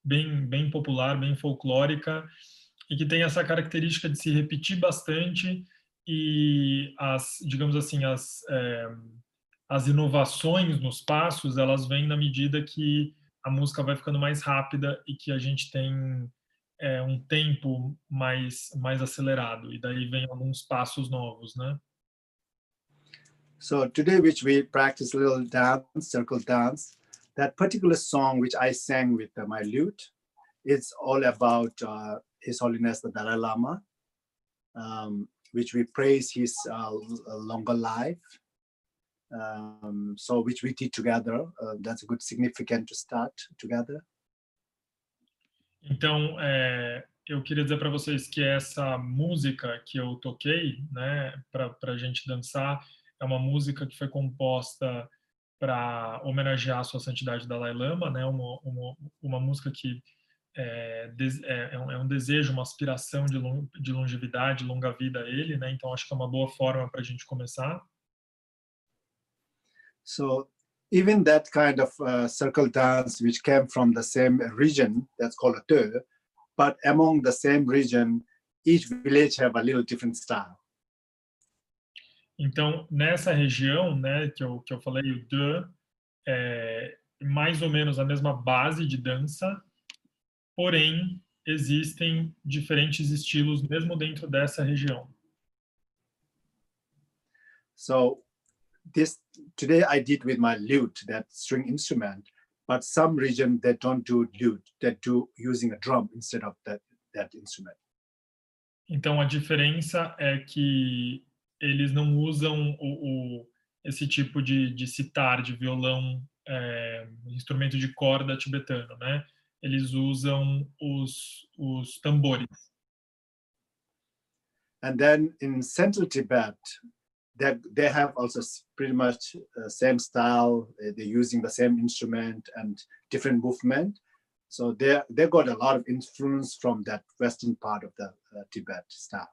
Speaker 2: bem popular, bem folclórica, e que tem essa característica de se repetir bastante, e digamos assim, as inovações nos passos, elas vêm na medida que a música vai ficando mais rápida e que a gente tem um tempo mais acelerado, e daí vem alguns passos novos, né?
Speaker 1: So today, which we practice a little dance, circle dance, that particular song which I sang with my lute, it's all about His Holiness the Dalai Lama, which we praise his longer life. So which we did together. That's a good significant to start together.
Speaker 2: Então, eu queria dizer para vocês que essa música que eu toquei, né, para a gente dançar, é uma música que foi composta para homenagear a Sua Santidade Dalai Lama, né, uma música que é um desejo, uma aspiração de longevidade, longa vida a ele, né, então acho que é uma boa forma para a gente começar.
Speaker 1: So even that kind of circle dance, which came from the same region, that's called a Te, but among the same region, each village have a little different style.
Speaker 2: Então, nessa região, né, que eu falei, o de, é mais ou menos a mesma base de dança, porém, existem diferentes estilos mesmo dentro dessa região.
Speaker 1: So today I did with my lute, that string instrument, but some region they don't do lute, they do using a drum instead of that instrument.
Speaker 2: Então, a diferença é que eles não usam esse tipo de sitar, de violão, instrumento de corda tibetano, né? Eles usam os tambores.
Speaker 1: And then in central Tibet, they have also pretty much same style. They're using the same instrument and different movement. So they got a lot of influence from that western part of the Tibet style.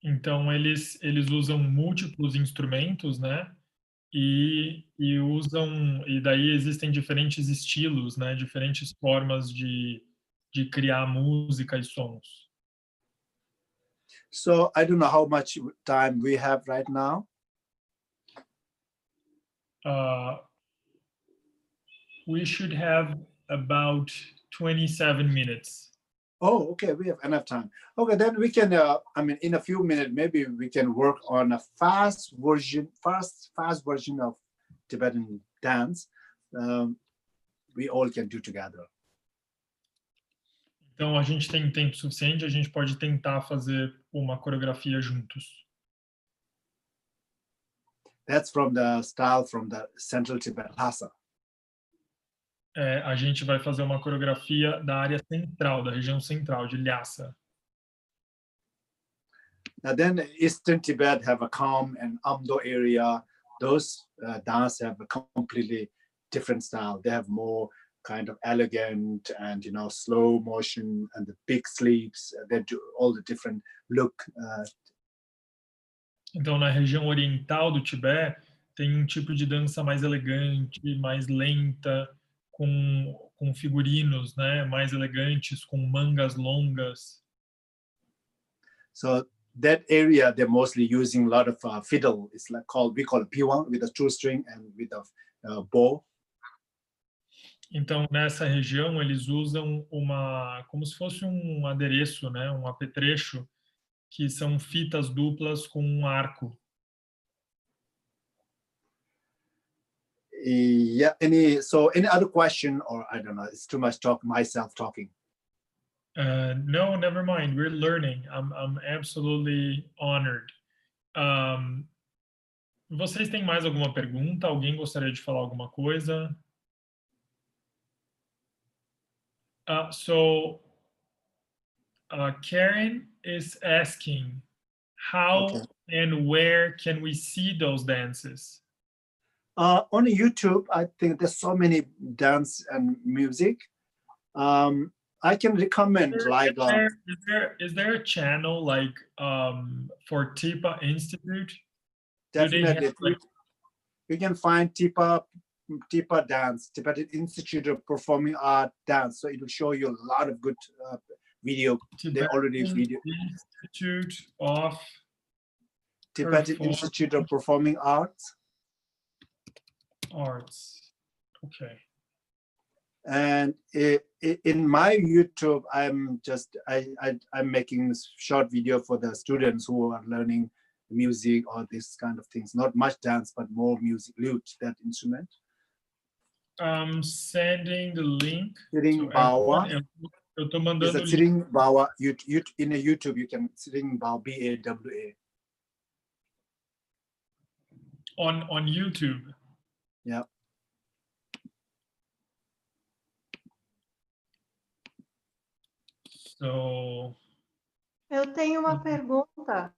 Speaker 2: Então eles usam múltiplos instrumentos, né? E daí existem diferentes estilos, né? Diferentes formas de criar música e sons.
Speaker 1: So I don't know how much time we have right now.
Speaker 2: We should have about 27 minutes.
Speaker 1: Oh, okay, we have enough time. Okay, then we can, in a few minutes, maybe we can work on a fast version of Tibetan dance. We all can do together.
Speaker 2: Então, a gente tem tempo suficiente, a gente pode tentar fazer uma coreografia juntos.
Speaker 1: That's from the style from the Central Tibet Lhasa.
Speaker 2: A gente vai fazer uma coreografia da área central, da região central, de Lhasa.
Speaker 1: Now then, Eastern Tibet have a Kham and Amdo area. Those dance have a completely different style. They have more kind of elegant and slow motion and the big sleeps. They do all the different look.
Speaker 2: Então, na região oriental do Tibete, tem um tipo de dança mais elegante, mais lenta, com figurinos, né, mais elegantes, com mangas longas.
Speaker 1: So that area, they're mostly using a lot of fiddle. It's we call it piwang, with a two string and with a bow.
Speaker 2: Então, nessa região, eles usam como se fosse um adereço, né, um apetrecho, que são fitas duplas com um arco.
Speaker 1: Yeah. Any other question, or I don't know? It's too much myself talking.
Speaker 2: No, never mind. We're learning. I'm absolutely honored. Vocês têm mais alguma pergunta? Alguém gostaria de falar alguma coisa? So Karen is asking, how and where can we see those dances?
Speaker 1: On YouTube, I think there's so many dance and music. I can recommend
Speaker 2: is there a channel like for TIPA Institute?
Speaker 1: Definitely, you can find TIPA dance, Tibetan Institute of Performing Art dance. So it will show you a lot of good video. They already video. Tibetan Institute of Performing Arts.
Speaker 2: Okay.
Speaker 1: And in my YouTube, I'm making short video for the students who are learning music or this kind of things. Not much dance, but more music, lute, that instrument.
Speaker 2: I'm sending the link.
Speaker 1: Tsering Bawa.
Speaker 2: Eu tô mandando o link.
Speaker 1: Tsering Bawa. In a YouTube, you can Tsering Bawa, B-A-W-A.
Speaker 2: On YouTube.
Speaker 1: Yeah.
Speaker 2: So.
Speaker 6: Eu tenho uma pergunta.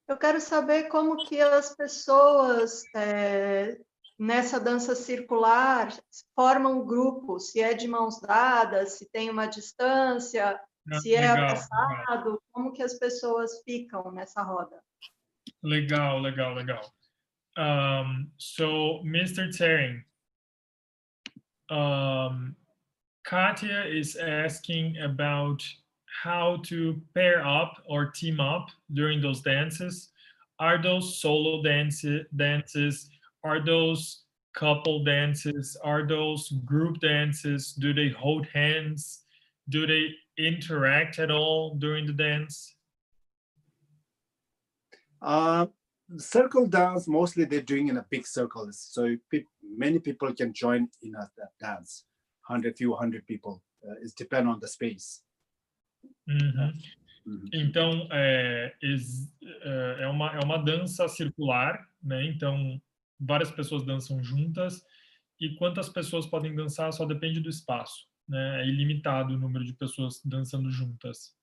Speaker 6: Eu quero saber como que as pessoas nessa dança circular formam grupos, se é de mãos dadas, se tem uma distância, se é abraçado, como que as pessoas ficam nessa roda?
Speaker 2: Legal. So, Mr. Tsering, Katya is asking about how to pair up or team up during those dances. Are those solo dances? Are those couple dances? Are those group dances? Do they hold hands? Do they interact at all during the dance?
Speaker 1: Circle dance, mostly they're doing in a big circles. So many people can join in that dance. 100 people. It depends on the space.
Speaker 2: Então, é uma dança circular, né? Então, várias pessoas dançam juntas, e quantas pessoas podem dançar só depende do espaço, né? É ilimitado o número de pessoas dançando juntas.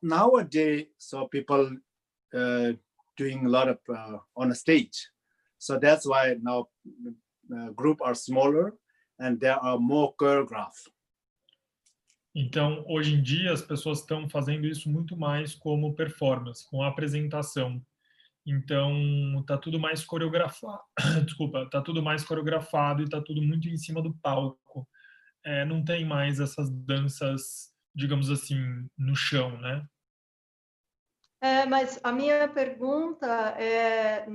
Speaker 1: Nowadays, so people doing a lot of on a stage. So that's why now group are smaller and there are more choreographed.
Speaker 2: Então, hoje em dia, as pessoas estão fazendo isso muito mais como performance, com apresentação. Então, tá tudo mais coreografado. Desculpa, tá tudo mais coreografado e tá tudo muito em cima do palco. Não tem mais essas danças, digamos assim, no chão, né?
Speaker 6: Mas a minha pergunta é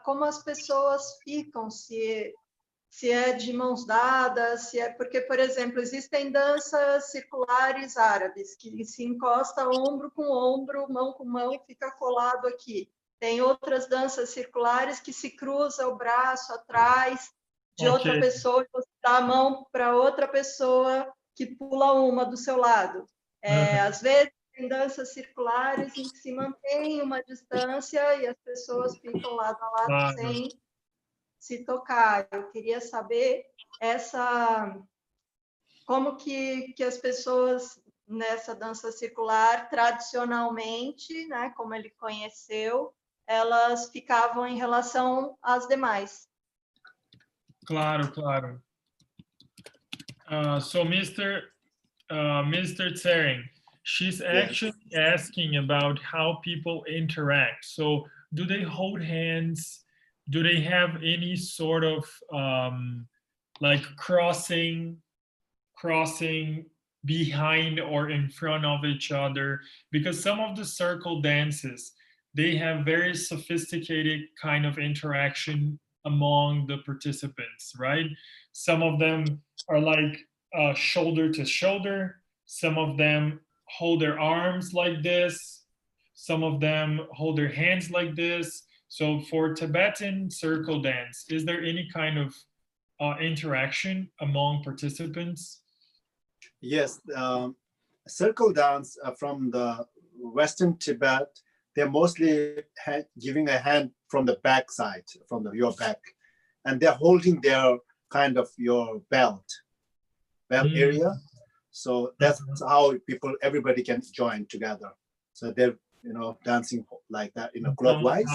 Speaker 6: como as pessoas ficam, se é de mãos dadas, porque, por exemplo, existem danças circulares árabes, que se encosta ombro com ombro, mão com mão, fica colado aqui. Tem outras danças circulares que se cruza o braço atrás de outra pessoa, e você dá a mão para outra pessoa que pula uma do seu lado. Às vezes, tem danças circulares em que se mantém uma distância e as pessoas ficam lado a lado sem se tocar. Eu queria saber como que as pessoas nessa dança circular, tradicionalmente, né, como ele conheceu, elas ficavam em relação às demais.
Speaker 2: Claro. So, Mr. Tsering, she's actually asking about how people interact. So, do they hold hands? Do they have any sort of like crossing behind or in front of each other? Because some of the circle dances, they have very sophisticated kind of interaction among the participants, right? Some of them are like shoulder to shoulder. Some of them hold their arms like this. Some of them hold their hands like this. So for Tibetan circle dance, is there any kind of interaction among participants?
Speaker 1: Yes, circle dance from the Western Tibet, they're mostly giving a hand from the back side, from your back. And they're holding their kind of your belt area. So that's how everybody can join together. So they're, dancing like that, clockwise.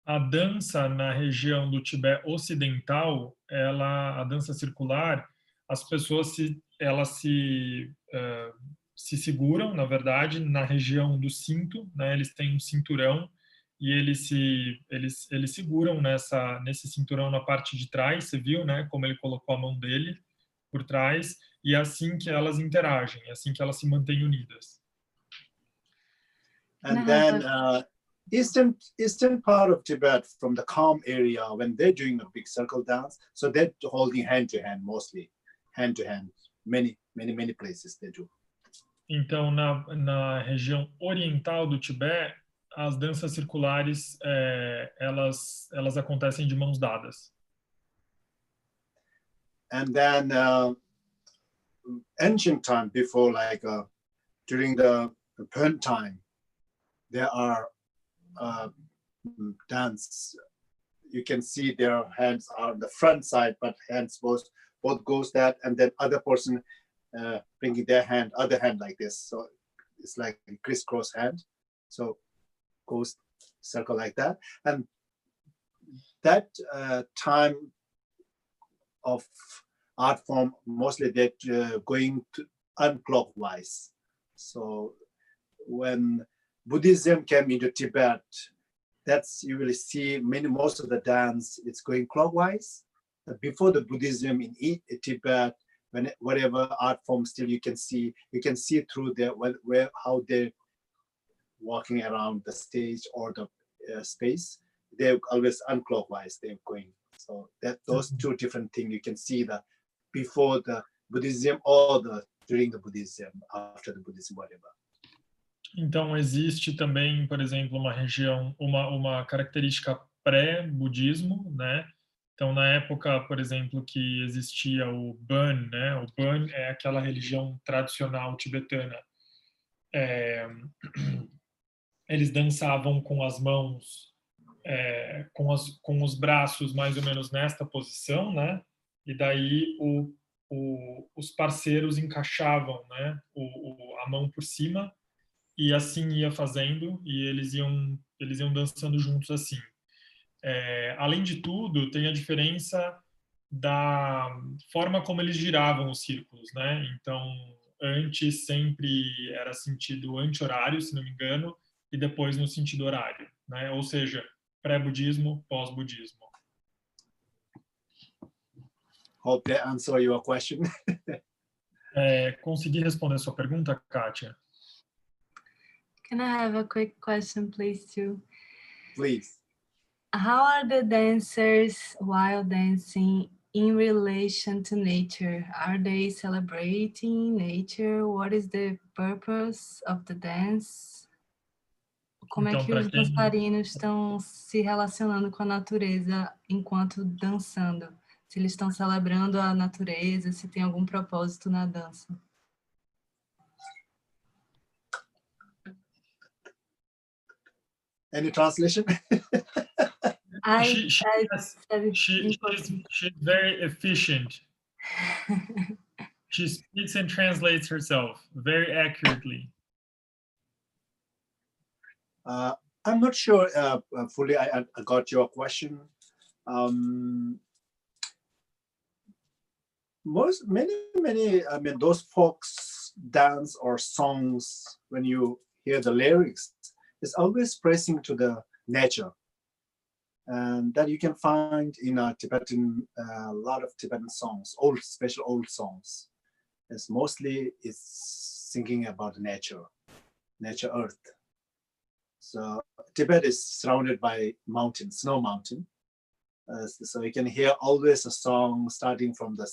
Speaker 2: A dança na região do Tibete Ocidental, a dança circular, as pessoas se seguram, na verdade, na região do cinto, né? Eles têm um cinturão e eles seguram nesse cinturão na parte de trás. Você viu, né? Como ele colocou a mão dele por trás, e é assim que elas interagem, é assim que elas se mantêm unidas.
Speaker 1: And then eastern part of Tibet, from the Kham area, when they're doing a big circle dance, so they're holding hand to hand, mostly hand to hand. Many places they do.
Speaker 2: Então, na região oriental do Tibete, as danças circulares elas acontecem de mãos dadas.
Speaker 1: And then ancient time, before during the Burn time, there are dance. You can see their hands are on the front side, but hands both goes that, and then other person bringing their other hand like this. So it's like a crisscross hand. So goes circle like that. And that time of art form, mostly that going to unclockwise. So when Buddhism came into Tibet, you will see most of the dance, it's going clockwise. Before the Buddhism in Tibet, whatever art form still you can see through their how they're walking around the stage or the space. They're always unclockwise, they're going. So that those two different things you can see that before the Buddhism or during the Buddhism, after the Buddhism, whatever.
Speaker 2: Então existe também, por exemplo, uma região, uma característica pré-budismo, né? Então na época, por exemplo, que existia o Ban, né? O Ban é aquela religião tradicional tibetana. Eles dançavam com as mãos, com os braços mais ou menos nesta posição, né? E daí os parceiros encaixavam, né? A mão por cima e assim ia fazendo e eles iam dançando juntos assim. Além de tudo, tem a diferença da forma como eles giravam os círculos, né? Então, antes sempre era sentido anti-horário, se não me engano, e depois no sentido horário, né? Ou seja, pré-budismo, pós-budismo.
Speaker 1: Hope that answer your question.
Speaker 2: Consegui responder a sua pergunta, Kátia?
Speaker 4: Can I have a quick question, please, too?
Speaker 1: Please.
Speaker 4: How are the dancers while dancing in relation to nature? Are they celebrating nature? What is the purpose of the dance? Como é que os dançarinos estão se relacionando com a natureza enquanto dançando? Se eles estão celebrando a natureza, se tem algum propósito na dança?
Speaker 1: Any translation?
Speaker 2: She's very efficient. She speaks and translates herself very accurately.
Speaker 1: I'm not sure fully I got your question. Many, I mean, those folks dance or songs, when you hear the lyrics, it's always praising to the nature. And that you can find in a lot of Tibetan songs, special old songs. It's mostly singing about nature, earth. So Tibet is surrounded by mountains, snow mountain. So you can hear always a song starting from the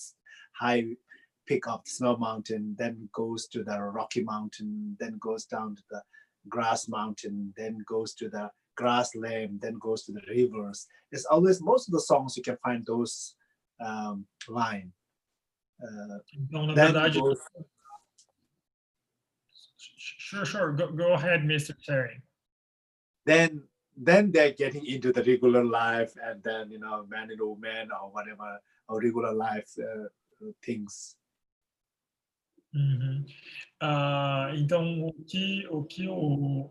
Speaker 1: high peak of the snow mountain, then goes to the rocky mountain, then goes down to the grass mountain, then goes to the grassland, then goes to the rivers. It's always, most of the songs you can find those line.
Speaker 2: Então, na verdade, sure, go ahead, Mr. Tsering.
Speaker 1: Then they're getting into the regular life, and then, you know, man and woman or whatever, or regular life things.
Speaker 2: Uhum. Então, o que o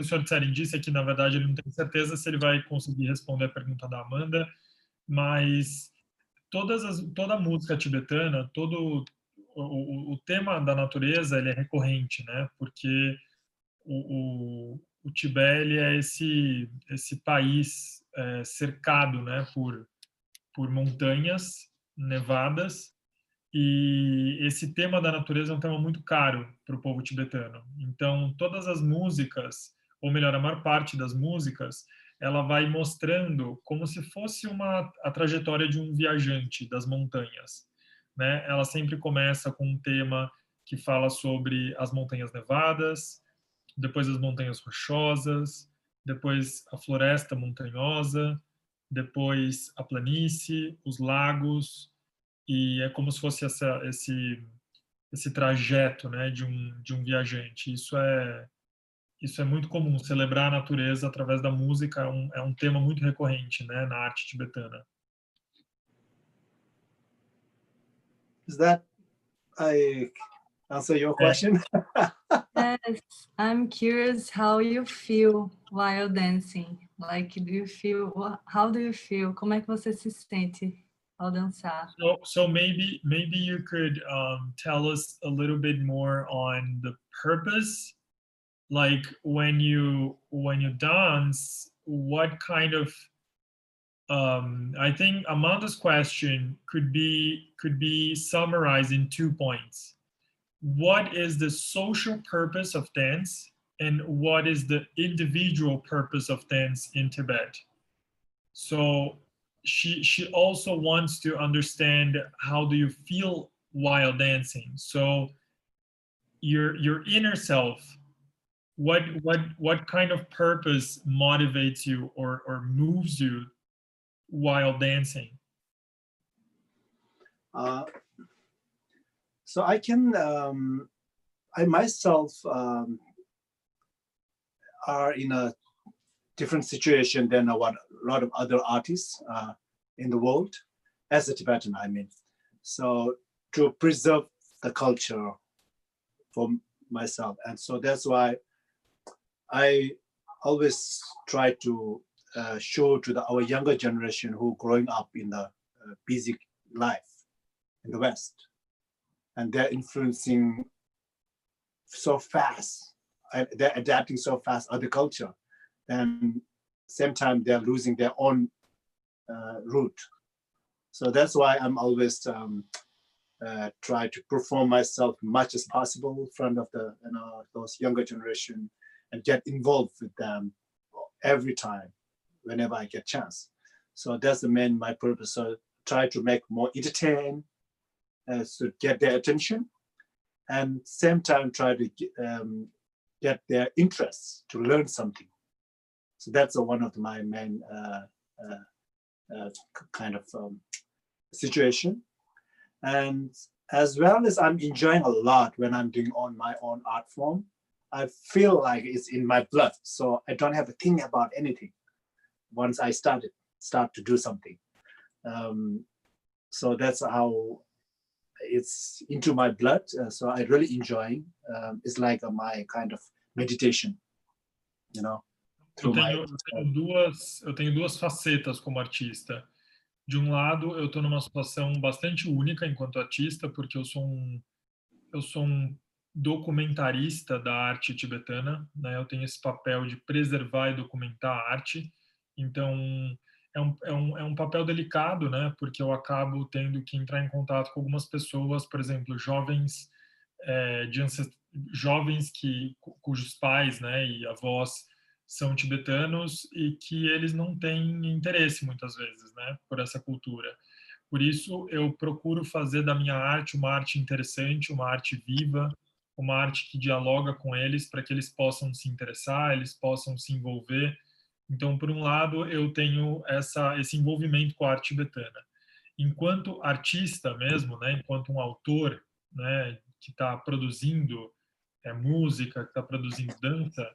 Speaker 2: senhor Tsering disse é que, na verdade, ele não tem certeza se ele vai conseguir responder a pergunta da Amanda, mas toda a música tibetana, todo o tema da natureza, ele é recorrente, né? Porque o Tibete, ele é esse país cercado, né, por montanhas nevadas. E esse tema da natureza é um tema muito caro para o povo tibetano. Então, todas as músicas, ou melhor, a maior parte das músicas, ela vai mostrando como se fosse a trajetória de um viajante das montanhas, né? Ela sempre começa com um tema que fala sobre as montanhas nevadas, depois as montanhas rochosas, depois a floresta montanhosa, depois a planície, os lagos. E é como se fosse esse trajeto, né, de um viajante. Isso é muito comum. Celebrar a natureza através da música é um tema muito recorrente, né, na arte tibetana.
Speaker 1: Is that I answer your question?
Speaker 4: Yes, I'm curious how you feel while dancing. Like, how do you feel? Como é que você se sente ao dançar?
Speaker 2: So maybe you could tell us a little bit more on the purpose, like when you dance, what kind of I think Amanda's question could be summarized in 2 points. What is the social purpose of dance, and what is the individual purpose of dance in Tibet? So she also wants to understand, how do you feel while dancing? So your inner self, what kind of purpose motivates you or moves you while dancing?
Speaker 1: So I can, I myself are in a different situation than what a lot of other artists in the world, as a Tibetan, I mean. So to preserve the culture for myself. And so that's why I always try to show to our younger generation who growing up in the busy life in the West. And they're influencing so fast, they're adapting so fast other culture. And same time, they're losing their own root. So that's why I'm always try to perform myself much as possible in front of the those younger generation and get involved with them every time, whenever I get chance. So that's the main my purpose. So try to make more entertain, to get their attention, and same time try to get their interests to learn something. So that's one of my main kind of situation. And as well as I'm enjoying a lot when I'm doing on my own art form, I feel like it's in my blood. So I don't have to think about anything once I start to do something. So that's how it's into my blood. So I really enjoy. It's like my kind of meditation, you know.
Speaker 2: Eu tenho duas facetas como artista. De um lado, eu estou numa situação bastante única enquanto artista, porque eu sou um documentarista da arte tibetana, né? Eu tenho esse papel de preservar e documentar a arte. Então, é um papel delicado, né? Porque eu acabo tendo que entrar em contato com algumas pessoas, por exemplo, jovens cujos pais, né, e avós são tibetanos e que eles não têm interesse muitas vezes, né, por essa cultura. Por isso eu procuro fazer da minha arte uma arte interessante, uma arte viva, uma arte que dialoga com eles para que eles possam se interessar, eles possam se envolver. Então, por um lado, eu tenho esse envolvimento com a arte tibetana. Enquanto artista mesmo, né, enquanto um autor, né, que está produzindo música, que está produzindo dança,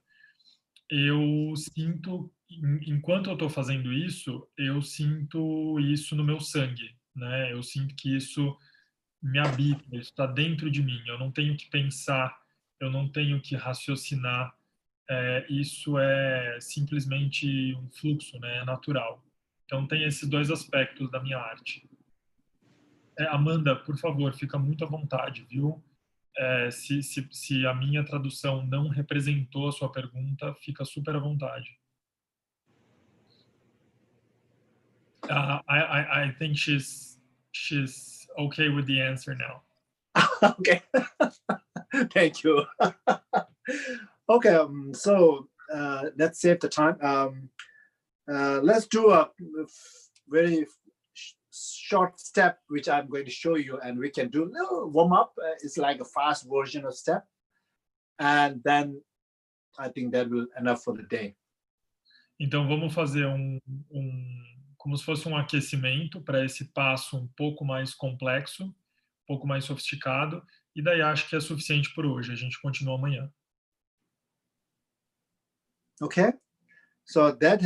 Speaker 2: eu sinto, enquanto eu estou fazendo isso, eu sinto isso no meu sangue, né? Eu sinto que isso me habita, isso está dentro de mim. Eu não tenho que pensar, eu não tenho que raciocinar. Isso é simplesmente um fluxo, né? É natural. Então tem esses dois aspectos da minha arte. Amanda, por favor, fica muito à vontade, viu? Se a minha tradução não representou a sua pergunta, fica super à vontade. I think she's okay with the answer now.
Speaker 1: Okay, thank you. Okay, so let's save the time. Let's do a very short step, which I'm going to show you, and we can do a little warm up. It's like a fast version of step, and then I think that will enough for the day.
Speaker 2: Então vamos fazer como se fosse um aquecimento para esse passo um pouco mais complexo, um pouco mais sofisticado, e daí acho que é suficiente por hoje. A gente continua amanhã.
Speaker 1: Okay, so that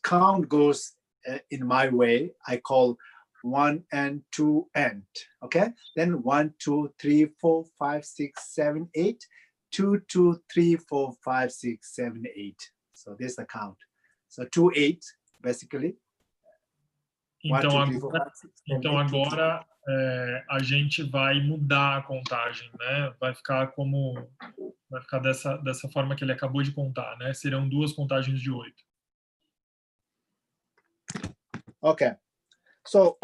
Speaker 1: count goes in my way. I call 1 and 2 and. Okay, then 1, 2, 3, 4, 5, 6, 7, 8. 2, 2, 3, 4, 5, 6, 7, 8. So this is the count. So 2, 8 basically.
Speaker 2: Então agora a gente vai mudar a contagem, né? Vai ficar dessa forma que ele acabou de contar, né? Serão 2 contagens de 8.
Speaker 1: Okay. So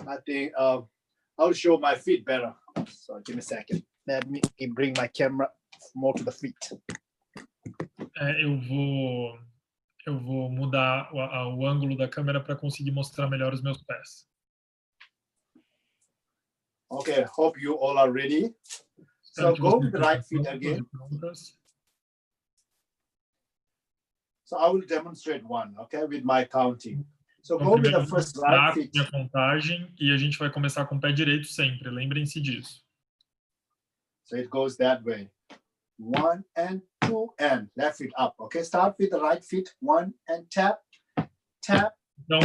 Speaker 1: I think I'll show my feet better. So give me a second. Let me bring my camera more to the feet.
Speaker 2: Eu vou mudar o ângulo da câmera para conseguir mostrar melhor os meus pés.
Speaker 1: Okay, hope you all are ready. So go with the right feet again. So I will demonstrate one, okay, with my counting. So go with the first right feet.
Speaker 2: A contagem e a gente vai começar com o pé direito sempre. Lembrem-se disso.
Speaker 1: So it goes that way. 1 and 2 and left feet up. Okay, start with the right feet. 1 and tap, tap.
Speaker 2: Então,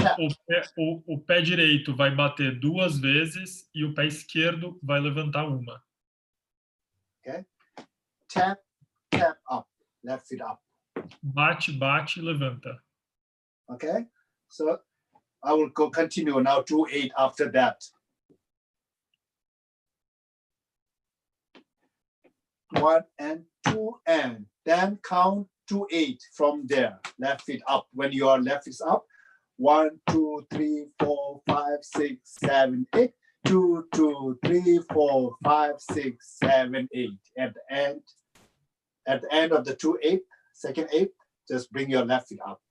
Speaker 2: o pé direito vai bater 2 vezes e o pé esquerdo vai levantar uma.
Speaker 1: Okay. Tap, tap up. Left feet up.
Speaker 2: Bate, bate, levanta.
Speaker 1: Okay. So I will go continue now to 8 after that. 1 and 2 and then count to 8 from there. Left feet up. When your left is up, 1, 2, 3, 4, 5, 6, 7, 8. 2, 2, 3, 4, 5, 6, 7, 8. At the end of the 2/8, second 8, just bring your left feet up.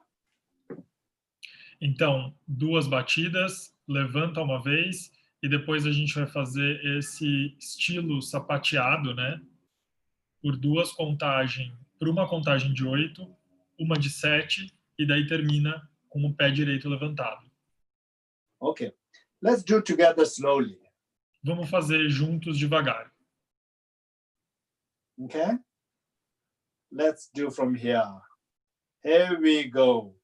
Speaker 2: Então, 2 batidas, levanta uma vez e depois a gente vai fazer esse estilo sapateado, né? Por 2 contagens, por uma contagem de 8, uma de 7 e daí termina com o pé direito levantado.
Speaker 1: Okay, let's do together slowly.
Speaker 2: Vamos fazer juntos devagar.
Speaker 1: Okay, let's do from here. Here we go.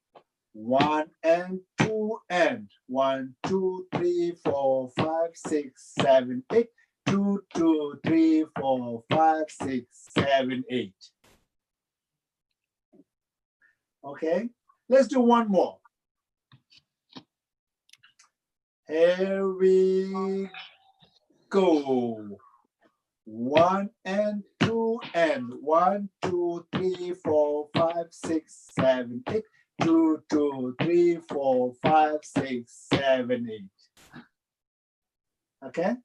Speaker 1: 1 and 2 and 1, 2, 3, 4, 5, 6, 7, 8. 2, 2, 3, 4, 5, 6, 7, 8. Okay, let's do one more. Here we go. 1 and 2 and 1, 2, 3, 4, 5, 6, 7, 8. 2, 2, 3, 4, 5, 6, 7, 8. Okay.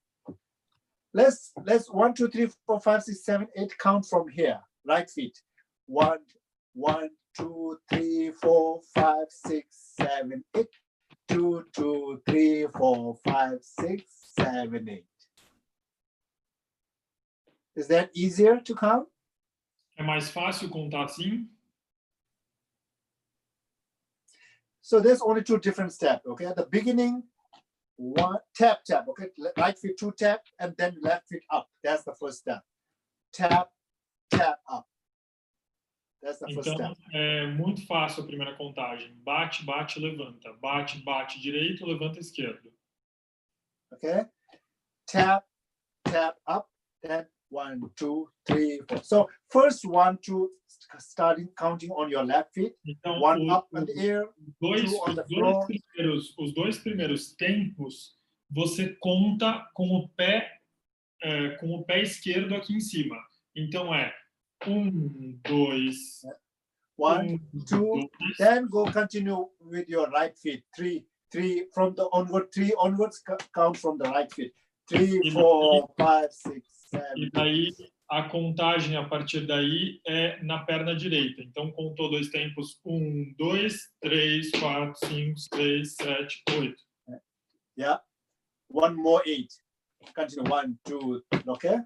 Speaker 1: Let's 1, 2, 3, 4, 5, 6, 7, 8 count from here. Right feet. 1, 1, 2, 3, 4, 5, 6, 7, 8. 2, 2, 3, 4, 5, 6, 7, 8. Is that easier to count?
Speaker 2: É mais fácil contar assim?
Speaker 1: So there's only 2 different steps. Okay, at the beginning, 1 tap tap. Okay, right feet 2 tap and then left feet up. That's the first step. Tap tap up. That's the first
Speaker 2: Então,
Speaker 1: step.
Speaker 2: é muito fácil a primeira contagem. Bate, bate, levanta. Bate, bate, direito, levanta, esquerdo.
Speaker 1: Okay, tap tap up. Then 1, 2, 3, 4. So first 1, 2, starting counting on your left feet.
Speaker 2: Então,
Speaker 1: 1 up in the air, 2 on the floor.
Speaker 2: Os dois primeiros tempos, você conta com o pé esquerdo aqui em cima. Então é 1, 2,
Speaker 1: 1, 2. Then go continue with your right feet. 3 from the onward. 3 onwards count from the right feet. 3, 4, 5, 6, 7.
Speaker 2: E daí a contagem a partir daí é na perna direita. Então contou 2 tempos. 1, 2, 3, 4, 5, 6, 7, 8.
Speaker 1: Yeah. One more 8. Continue. 1, 2. Okay.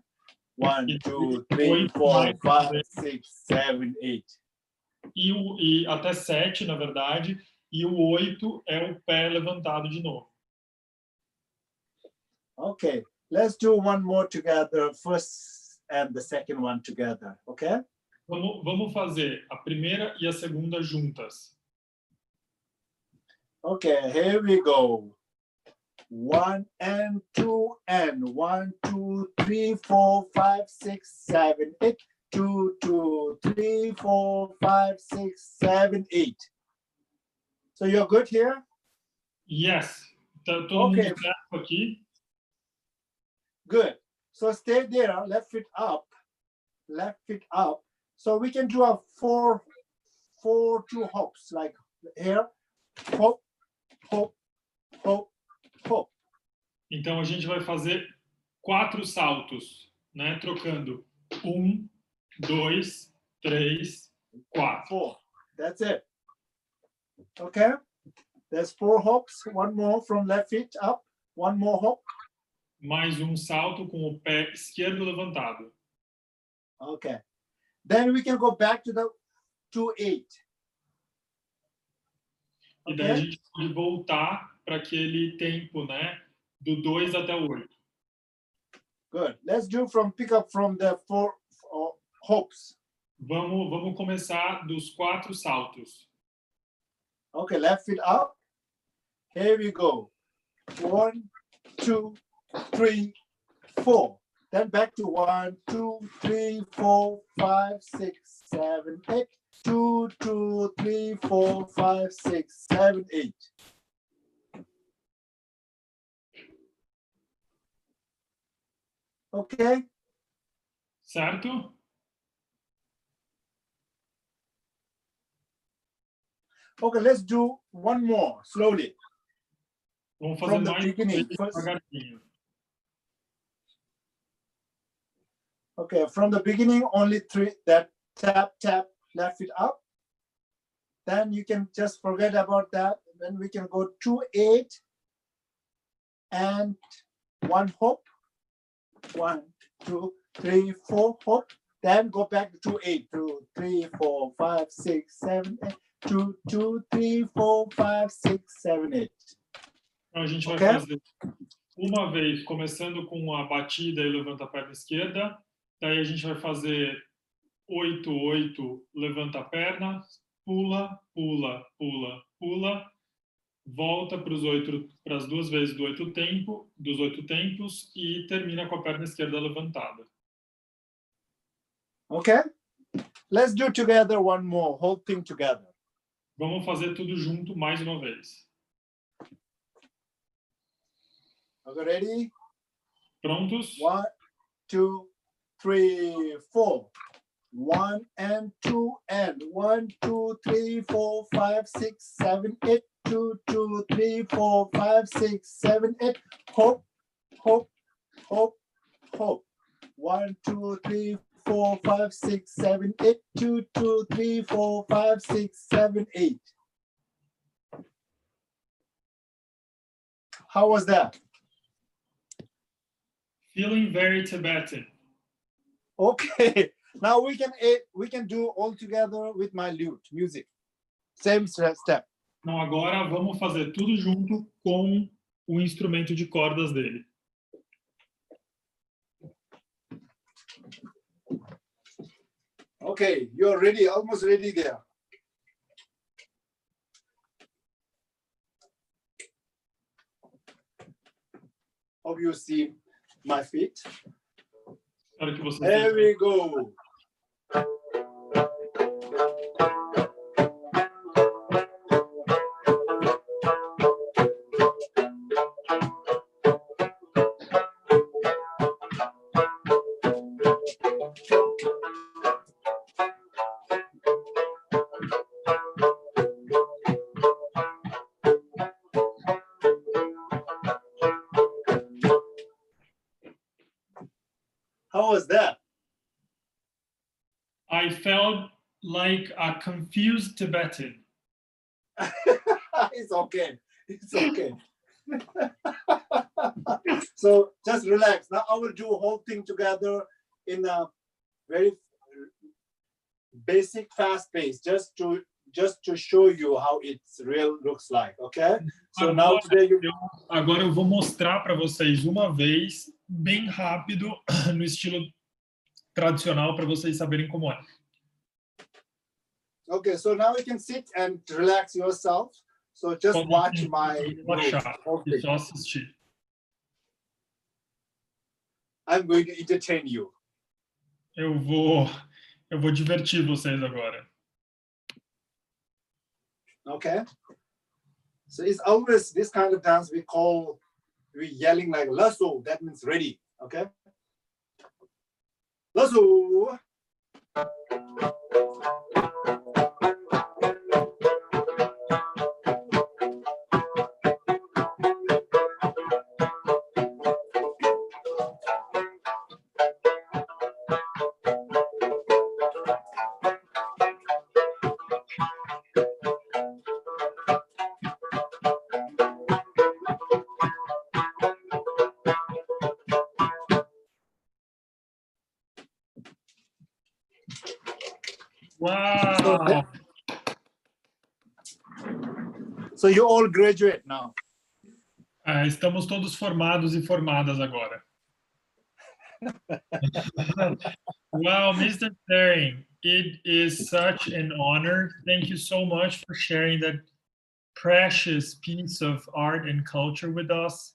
Speaker 1: 1, 2, 3, 4, 5, 6, 7, 8.
Speaker 2: E até 7, na verdade. E o 8 é o pé levantado de novo.
Speaker 1: Okay, let's do one more together, first and the second one together, okay?
Speaker 2: Vamos fazer a primeira e a segunda juntas.
Speaker 1: Okay, here we go. 1 and 2 and 1, 2, 3, 4, 5, 6, 7, 8. 2, 2, 3, 4, 5, 6, 7, 8. So you're good here?
Speaker 2: Yes. Tá todo mundo certo aqui?
Speaker 1: Good. So stay there, left feet up, left feet up. So we can do a 4 2 hops, like here, hop, hop, hop, hop.
Speaker 2: Então a gente vai fazer 4 saltos, né? Trocando 1, 2, 3, 4.
Speaker 1: 4. That's it. Okay. There's 4 hops. One more from left feet up. One more hop.
Speaker 2: Mais um salto com o pé esquerdo levantado.
Speaker 1: Okay. Then we can go back to the 2-8.
Speaker 2: E daí a gente pode voltar para aquele tempo, né? Do 2 até o 8.
Speaker 1: Good. Let's do pick up from the 4 hops.
Speaker 2: Vamos começar dos 4 saltos.
Speaker 1: Okay, left foot up. Here we go. 1, 2, 3, 4. Then back to 1, 2, 3, 4, 5, 6, 7, 8. 2, 2, 3, 4, 5, 6, 7, 8. Okay.
Speaker 2: Certo?
Speaker 1: Okay, let's do one more slowly.
Speaker 2: Vamos fazer
Speaker 1: From the
Speaker 2: mais
Speaker 1: beginning, first.
Speaker 2: devagarzinho.
Speaker 1: Okay, from the beginning, only 3, that tap, tap, left foot up. Then you can just forget about that. Then we can go 2, 8, and 1 hop. 1, 2, 3, 4 hop. Then go back to 2, 8, 2, 3, 4, 5, 6, 7, 8. 2, 2, 3, 4, 5, 6, 7, 8.
Speaker 2: Então a gente vai
Speaker 1: Okay.
Speaker 2: fazer uma vez, começando com a batida e levanta a perna esquerda. Daí a gente vai fazer 8, 8, levanta a perna, pula, pula, pula, pula, volta para as 2 vezes dos 8 tempos e termina com a perna esquerda levantada.
Speaker 1: Okay. Let's do together one more, whole thing together.
Speaker 2: Vamos fazer tudo junto mais uma vez.
Speaker 1: Okay, ready?
Speaker 2: Prontos?
Speaker 1: 1, 2, 3, 4. 1 and 2 and 1, 2, 3, 4, 5, 6, 7, 8. 2, 2, 3, 4, 5, 6, 7, 8. Hop, hop, hop, hop. 1, 2, 3, 4, 5, 6, 7, 8. 2, 2, 3, 4, 5, 6, 7, 8. How was that?
Speaker 2: Feeling very Tibetan.
Speaker 1: Okay. Now we can do all together with my lute music. Same step.
Speaker 2: Então agora vamos fazer tudo junto com o instrumento de cordas dele.
Speaker 1: Okay, you're ready, almost ready there. Hope you see my feet.
Speaker 2: Espero que vocês
Speaker 1: There we go. How was that?
Speaker 2: I felt like a confused Tibetan.
Speaker 1: It's okay. It's okay. So just relax. Now I will do a whole thing together in a very basic, fast pace, just to show you how it's real looks like. Okay. So now today
Speaker 2: Agora eu vou mostrar para vocês uma vez, bem rápido, no estilo tradicional, para vocês saberem como é.
Speaker 1: Okay, so now you can sit and relax yourself. So just watch my
Speaker 2: Relaxar
Speaker 1: moves.
Speaker 2: e só assistir.
Speaker 1: I'm going to entertain you.
Speaker 2: Eu vou divertir vocês agora.
Speaker 1: Okay. So it's always this kind of dance we yelling like lasso. That means ready. Okay. Lasso.
Speaker 2: Wow.
Speaker 1: So you all graduate now.
Speaker 2: Estamos todos formados e formadas agora. Wow, Mr. Tsering, it is such an honor. Thank you so much for sharing that precious piece of art and culture with us.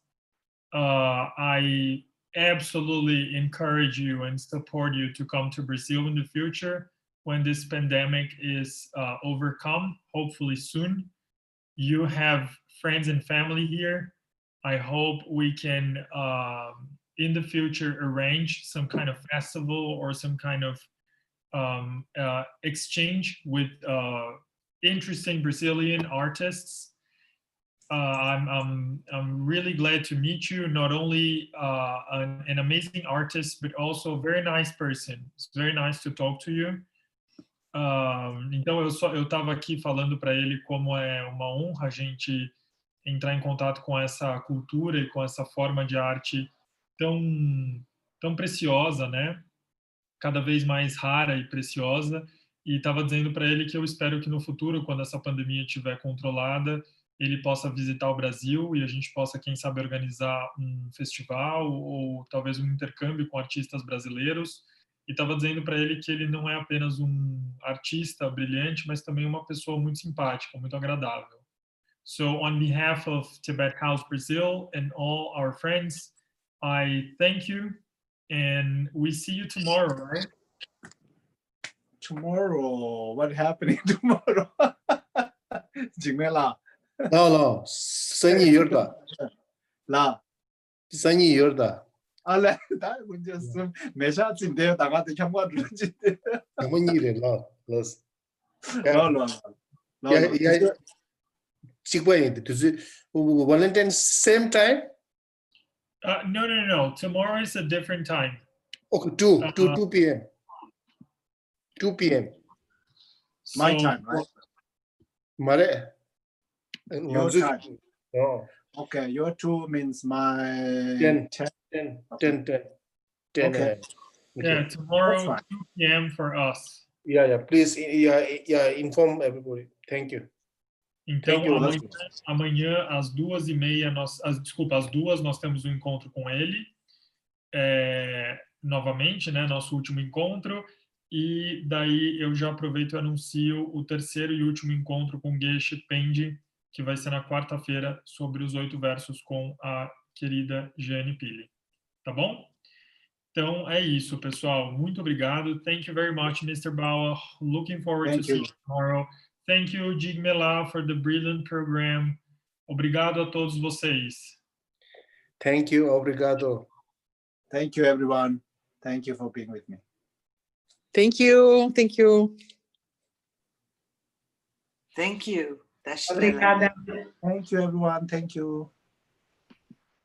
Speaker 2: I absolutely encourage you and support you to come to Brazil in the future when this pandemic is overcome, hopefully soon. You have friends and family here. I hope we can, in the future, arrange some kind of festival or some kind of exchange with interesting Brazilian artists. I'm really glad to meet you. Not only an amazing artist, but also a very nice person. It's very nice to talk to you. Então eu estava aqui falando para ele como é uma honra a gente entrar em contato com essa cultura e com essa forma de arte tão preciosa, né? Cada vez mais rara e preciosa. E estava dizendo para ele que eu espero que no futuro, quando essa pandemia estiver controlada, ele possa visitar o Brasil e a gente possa, quem sabe, organizar um festival ou talvez um intercâmbio com artistas brasileiros. E estava dizendo para ele que ele não é apenas um artista brilhante, mas também uma pessoa muito simpática, muito agradável. So on behalf of Tibet House Brazil and all our friends, I thank you and we see you tomorrow, right?
Speaker 1: Tomorrow, what happening tomorrow? Jigmela.
Speaker 3: No, 생이 열다.
Speaker 1: 라.
Speaker 3: 생이 열다.
Speaker 1: 알레, 다 문제 없음. 매샤진데요. 나가도 형과 누르진데.
Speaker 3: 어머니 일에 너.
Speaker 1: No.
Speaker 3: Yeah. Sigway, Valentine same time?
Speaker 2: No. Tomorrow is a different time.
Speaker 3: Okay, 2 p.m. 2 p.m.
Speaker 1: My time, right?
Speaker 3: 말해.
Speaker 1: Your time.
Speaker 3: Oh.
Speaker 1: Okay, your 2 means my
Speaker 3: 10.
Speaker 1: Okay.
Speaker 2: Yeah, tomorrow,
Speaker 1: That's fine.
Speaker 2: 2 p.m. for us.
Speaker 3: Yeah, please, inform everybody. Thank you.
Speaker 2: Então,
Speaker 3: Thank you.
Speaker 2: amanhã às 2h30, às 2 nós temos um encontro com ele, novamente, né, nosso último encontro, e daí eu já aproveito e anuncio o terceiro e último encontro com Geshe Pendi, que vai ser na quarta-feira, sobre os 8 versos com a querida Jeanne Pili. Tá bom? Então, é isso, pessoal. Muito obrigado. Thank you very much, Mr. Bawa. Looking forward to seeing you tomorrow. Thank you, Jigmela, for the brilliant program. Obrigado a todos vocês.
Speaker 3: Thank you, obrigado.
Speaker 1: Thank you, everyone. Thank you for being with me.
Speaker 7: Thank you.
Speaker 5: Thank you.
Speaker 7: Obrigada.
Speaker 1: Thank you, everyone. Thank you.